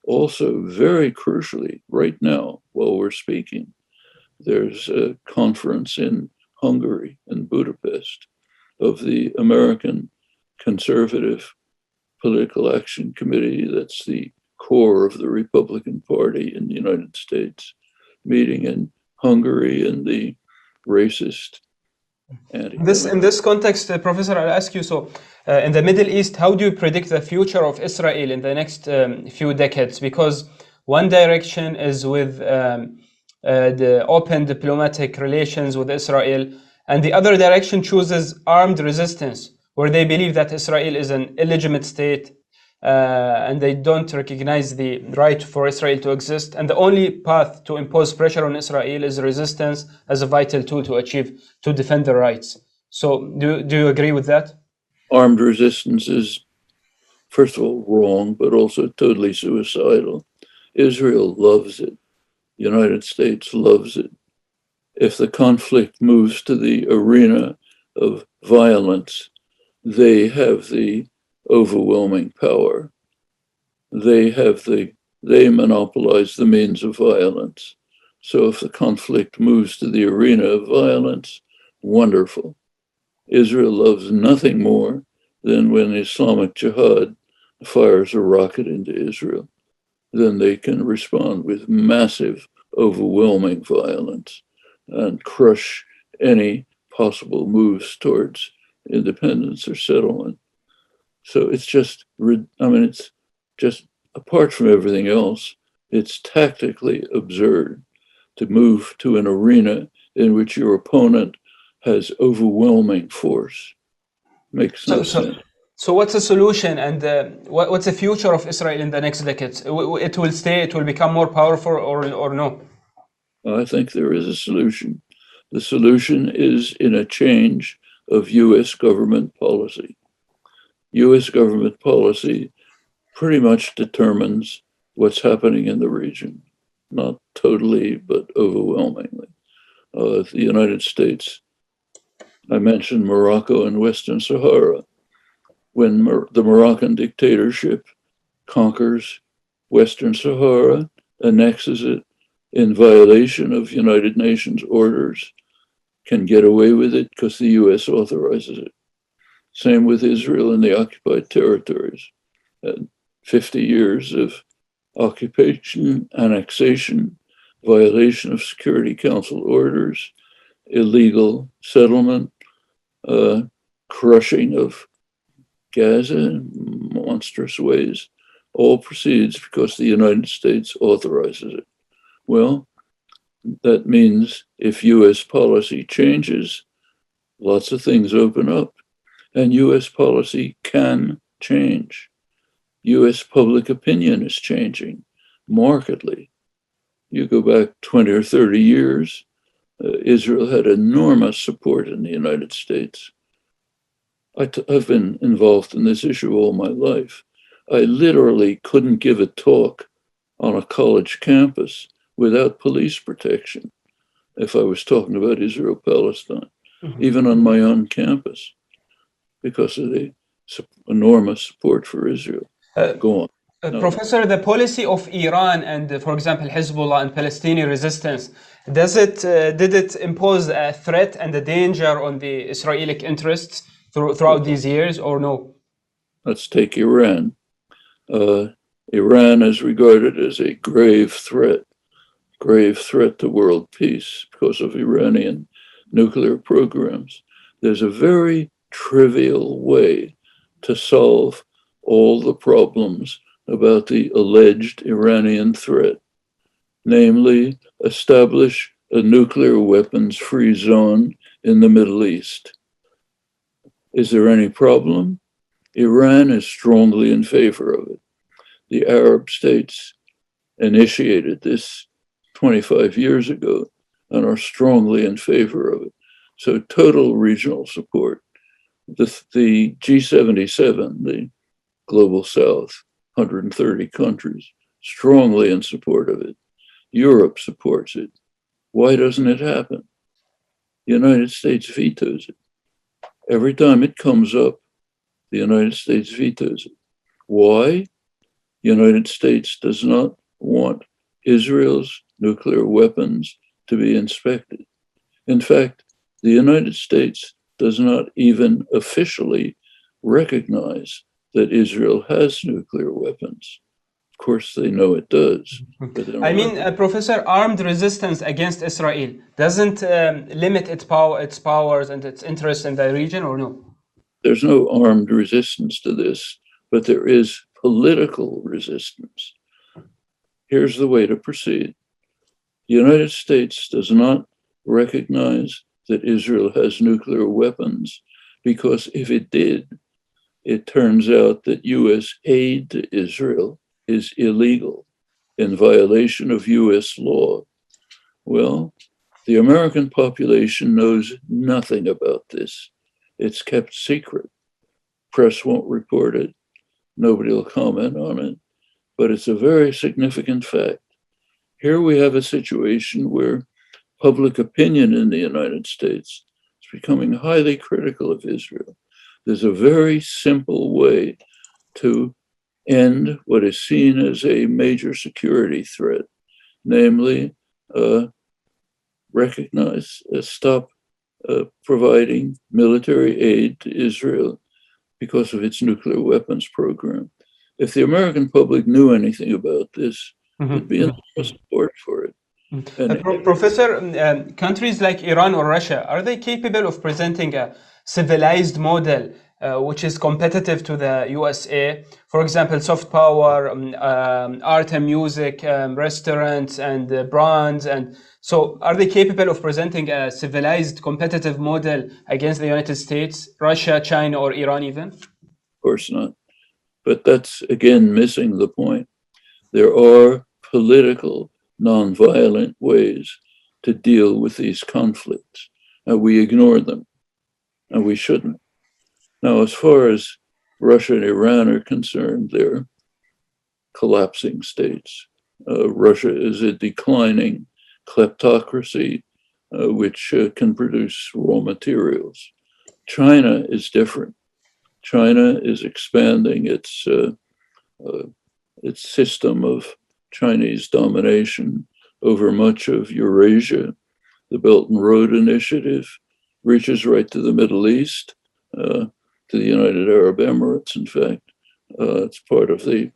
Also, very crucially, right now, while we're speaking, there's a conference in Hungary, in Budapest, of the American Conservative Political Action Committee. That's the core of the Republican Party in the United States, meeting in Hungary, and the racist in this context, Professor, I'll ask you, so in the Middle East, how do you predict the future of Israel in the next few decades? Because one direction is with the open diplomatic relations with Israel, and the other direction chooses armed resistance, where they believe that Israel is an illegitimate state, and they don't recognize the right for Israel to exist. And the only path to impose pressure on Israel is resistance as a vital tool to defend their rights. So do you agree with that? Armed resistance is, first of all, wrong, but also totally suicidal. Israel loves it. The United States loves it. If the conflict moves to the arena of violence, they have the overwhelming power. They have the they monopolize the means of violence. So if the conflict moves to the arena of violence, wonderful. Israel loves nothing more than when Islamic Jihad fires a rocket into Israel. Then they can respond with massive, overwhelming violence and crush any possible moves towards independence or settlement. So it's just, it's just, apart from everything else, it's tactically absurd to move to an arena in which your opponent has overwhelming force. Makes no sense. So what's the solution, and what's the future of Israel in the next decades? It will stay, it will become more powerful, or no? I think there is a solution. The solution is in a change of US government policy. US government policy pretty much determines what's happening in the region. Not totally, but overwhelmingly. The United States, I mentioned Morocco and Western Sahara. When the Moroccan dictatorship conquers Western Sahara, annexes it in violation of United Nations orders, can get away with it because the US authorizes it. Same with Israel and the occupied territories. 50 years of occupation, annexation, violation of Security Council orders, illegal settlement, crushing of Gaza in monstrous ways, all proceeds because the United States authorizes it. Well, that means if US policy changes, lots of things open up, and US policy can change. US public opinion is changing markedly. You go back 20 or 30 years, Israel had enormous support in the United States. I've been involved in this issue all my life. I literally couldn't give a talk on a college campus without police protection if I was talking about Israel-Palestine, even on my own campus, because of the enormous support for Israel. Go on. Professor, the policy of Iran and, for example, Hezbollah and Palestinian resistance, did it impose a threat and a danger on the Israeli interests throughout these years, or no? Let's take Iran. Iran is regarded as a grave threat to world peace because of Iranian nuclear programs. There's a very trivial way to solve all the problems about the alleged Iranian threat, namely establish a nuclear weapons-free zone in the Middle East. Is there any problem? Iran is strongly in favor of it. The Arab states initiated this 25 years ago and are strongly in favor of it. So total regional support. The G77, the Global South, 130 countries, strongly in support of it. Europe supports it. Why doesn't it happen? The United States vetoes it. Every time it comes up, the United States vetoes it. Why? The United States does not want Israel's nuclear weapons to be inspected. In fact, the United States does not even officially recognize that Israel has nuclear weapons. Of course, they know it does. I mean, Professor, armed resistance against Israel doesn't limit its powers and its interests in the region, or no? There's no armed resistance to this, but there is political resistance. Here's the way to proceed. The United States does not recognize that Israel has nuclear weapons because if it did, it turns out that US aid to Israel is illegal in violation of US law. Well, the American population knows nothing about this. It's kept secret. Press won't report it. Nobody will comment on it. But it's a very significant fact. Here we have a situation where public opinion in the United States is becoming highly critical of Israel. There's a very simple way to end what is seen as a major security threat, namely stop providing military aid to Israel because of its nuclear weapons program. If the American public knew anything about this, there'd be enormous support for it. Professor, countries like Iran or Russia, are they capable of presenting a civilized model which is competitive to the USA? For example, soft power, art and music, restaurants and brands. And so are they capable of presenting a civilized competitive model against the United States, Russia, China, or Iran even? Of course not. But that's, again, missing the point. There are political, nonviolent ways to deal with these conflicts, and we ignore them, and we shouldn't. Now, as far as Russia and Iran are concerned, they're collapsing states. Russia is a declining kleptocracy, which can produce raw materials. China is different. China is expanding its system of Chinese domination over much of Eurasia. The Belt and Road Initiative reaches right to the Middle East, to the United Arab Emirates, in fact. It's part of the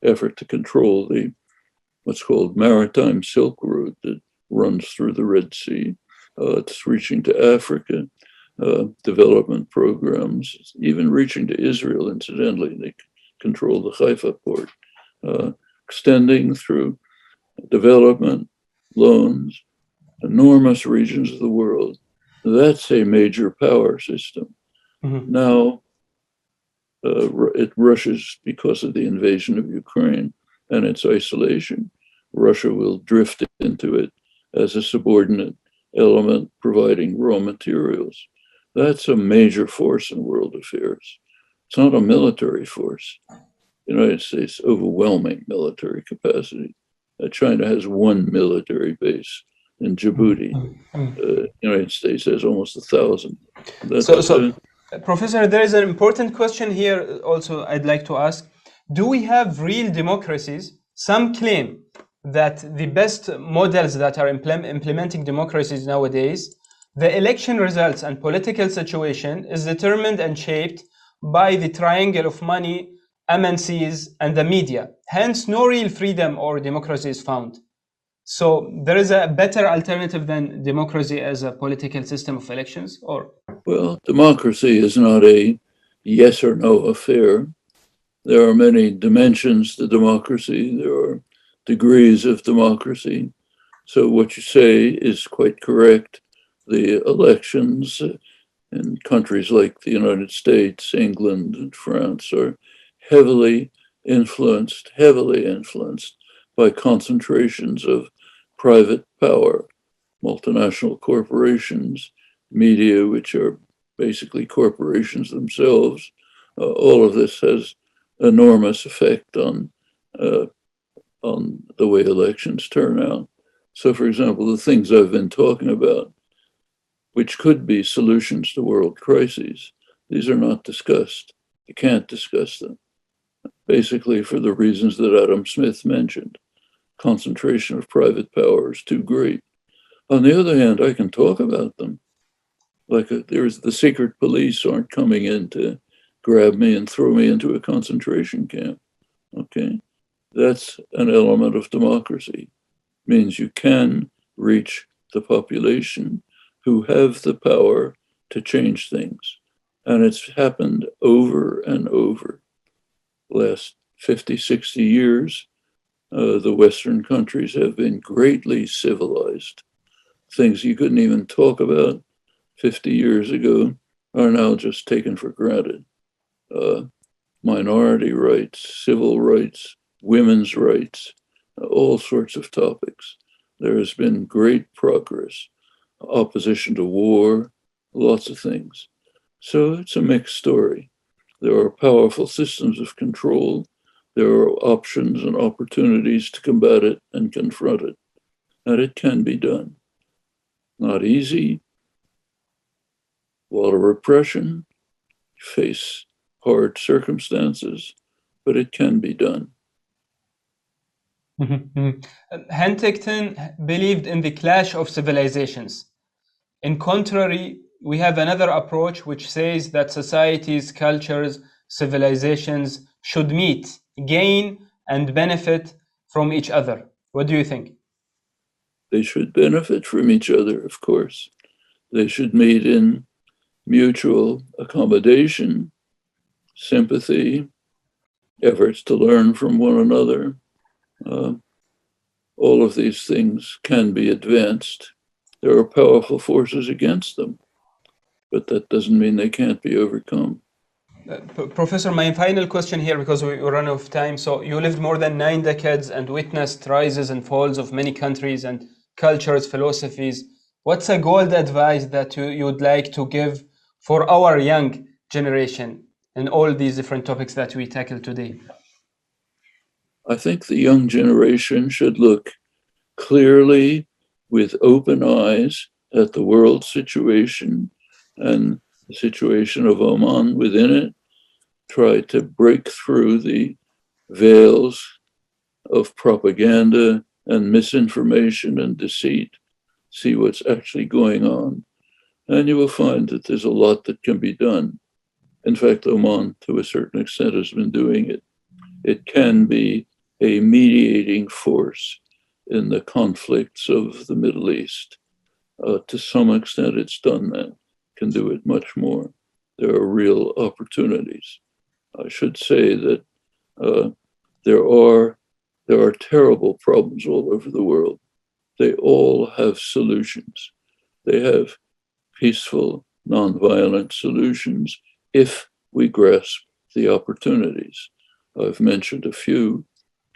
effort to control the what's called maritime Silk Route that runs through the Red Sea. It's reaching to Africa, development programs, even reaching to Israel, incidentally. They control the Haifa port, extending through development, loans, enormous regions of the world. That's a major power system. Now, it rushes because of the invasion of Ukraine and its isolation. Russia will drift into it as a subordinate element providing raw materials. That's a major force in world affairs. It's not a military force. The United States, overwhelming military capacity. China has one military base in Djibouti. The United States has almost 1,000. Professor, there is an important question here also I'd like to ask. Do we have real democracies? Some claim that the best models that are implementing democracies nowadays, the election results and political situation is determined and shaped by the triangle of money, MNCs, and the media. Hence, no real freedom or democracy is found. So there is a better alternative than democracy as a political system of elections, or? Well, democracy is not a yes or no affair. There are many dimensions to democracy. There are degrees of democracy. So what you say is quite correct. The elections in countries like the United States, England, and France are heavily influenced by concentrations of private power, multinational corporations, media, which are basically corporations themselves. All of this has enormous effect on the way elections turn out. So, for example, the things I've been talking about, which could be solutions to world crises, these are not discussed. You can't discuss them, basically for the reasons that Adam Smith mentioned. Concentration of private power is too great. On the other hand, I can talk about them. Like there's the secret police aren't coming in to grab me and throw me into a concentration camp. Okay, that's an element of democracy. Means you can reach the population who have the power to change things. And it's happened over and over. Last 50, 60 years, the Western countries have been greatly civilized. Things you couldn't even talk about 50 years ago are now just taken for granted. Minority rights, civil rights, women's rights, all sorts of topics. There has been great progress, opposition to war, lots of things. So it's a mixed story. There are powerful systems of control. There are options and opportunities to combat it and confront it. And it can be done. Not easy. A lot of repression. Face hard circumstances. but it can be done. Huntington believed in the clash of civilizations. In contrary, we have another approach which says that societies, cultures, civilizations should meet, gain, and benefit from each other. What do you think? They should benefit from each other, of course. They should meet in mutual accommodation, sympathy, efforts to learn from one another. All of these things can be advanced. There are powerful forces against them, but that doesn't mean they can't be overcome. Professor, my final question here, because we run out of time. So you lived more than 9 decades and witnessed rises and falls of many countries and cultures, philosophies. What's a gold advice that you would like to give for our young generation in all these different topics that we tackle today? I think the young generation should look clearly with open eyes at the world situation and the situation of Oman within it, try to break through the veils of propaganda and misinformation and deceit, see what's actually going on. And you will find that there's a lot that can be done. In fact, Oman, to a certain extent, has been doing it. It can be a mediating force in the conflicts of the Middle East. To some extent, it's done that, can do it much more. There are real opportunities. I should say that there are terrible problems all over the world. They all have solutions. They have peaceful, nonviolent solutions if we grasp the opportunities. I've mentioned a few,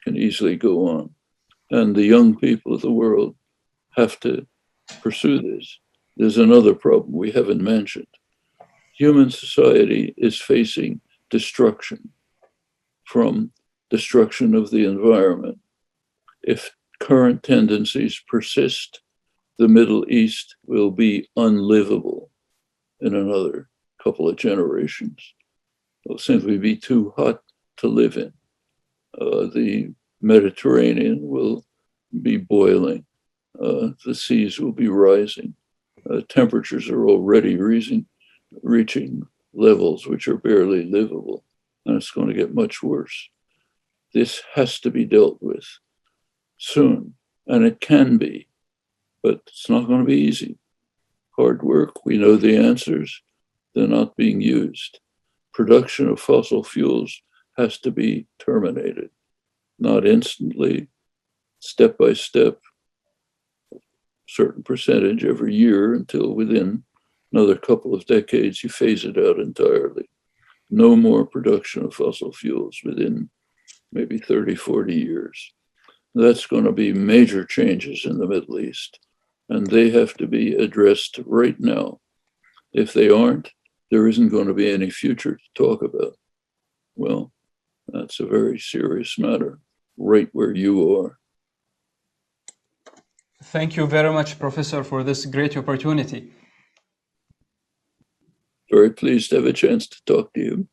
can easily go on. And the young people of the world have to pursue this. There's another problem we haven't mentioned. Human society is facing destruction from destruction of the environment. If current tendencies persist, the Middle East will be unlivable in another couple of generations. It'll simply be too hot to live in. The Mediterranean will be boiling. The seas will be rising. Temperatures are already reaching levels which are barely livable, and it's going to get much worse. This has to be dealt with soon, and it can be, but it's not going to be easy. Hard work, we know the answers, they're not being used. Production of fossil fuels has to be terminated, not instantly, step by step, certain percentage every year until within another couple of decades you phase it out entirely. No more production of fossil fuels within maybe 30, 40 years. That's going to be major changes in the Middle East, and they have to be addressed right now. If they aren't, there isn't going to be any future to talk about. Well, that's a very serious matter, right where you are. Thank you very much, Professor, for this great opportunity. Very pleased to have a chance to talk to you.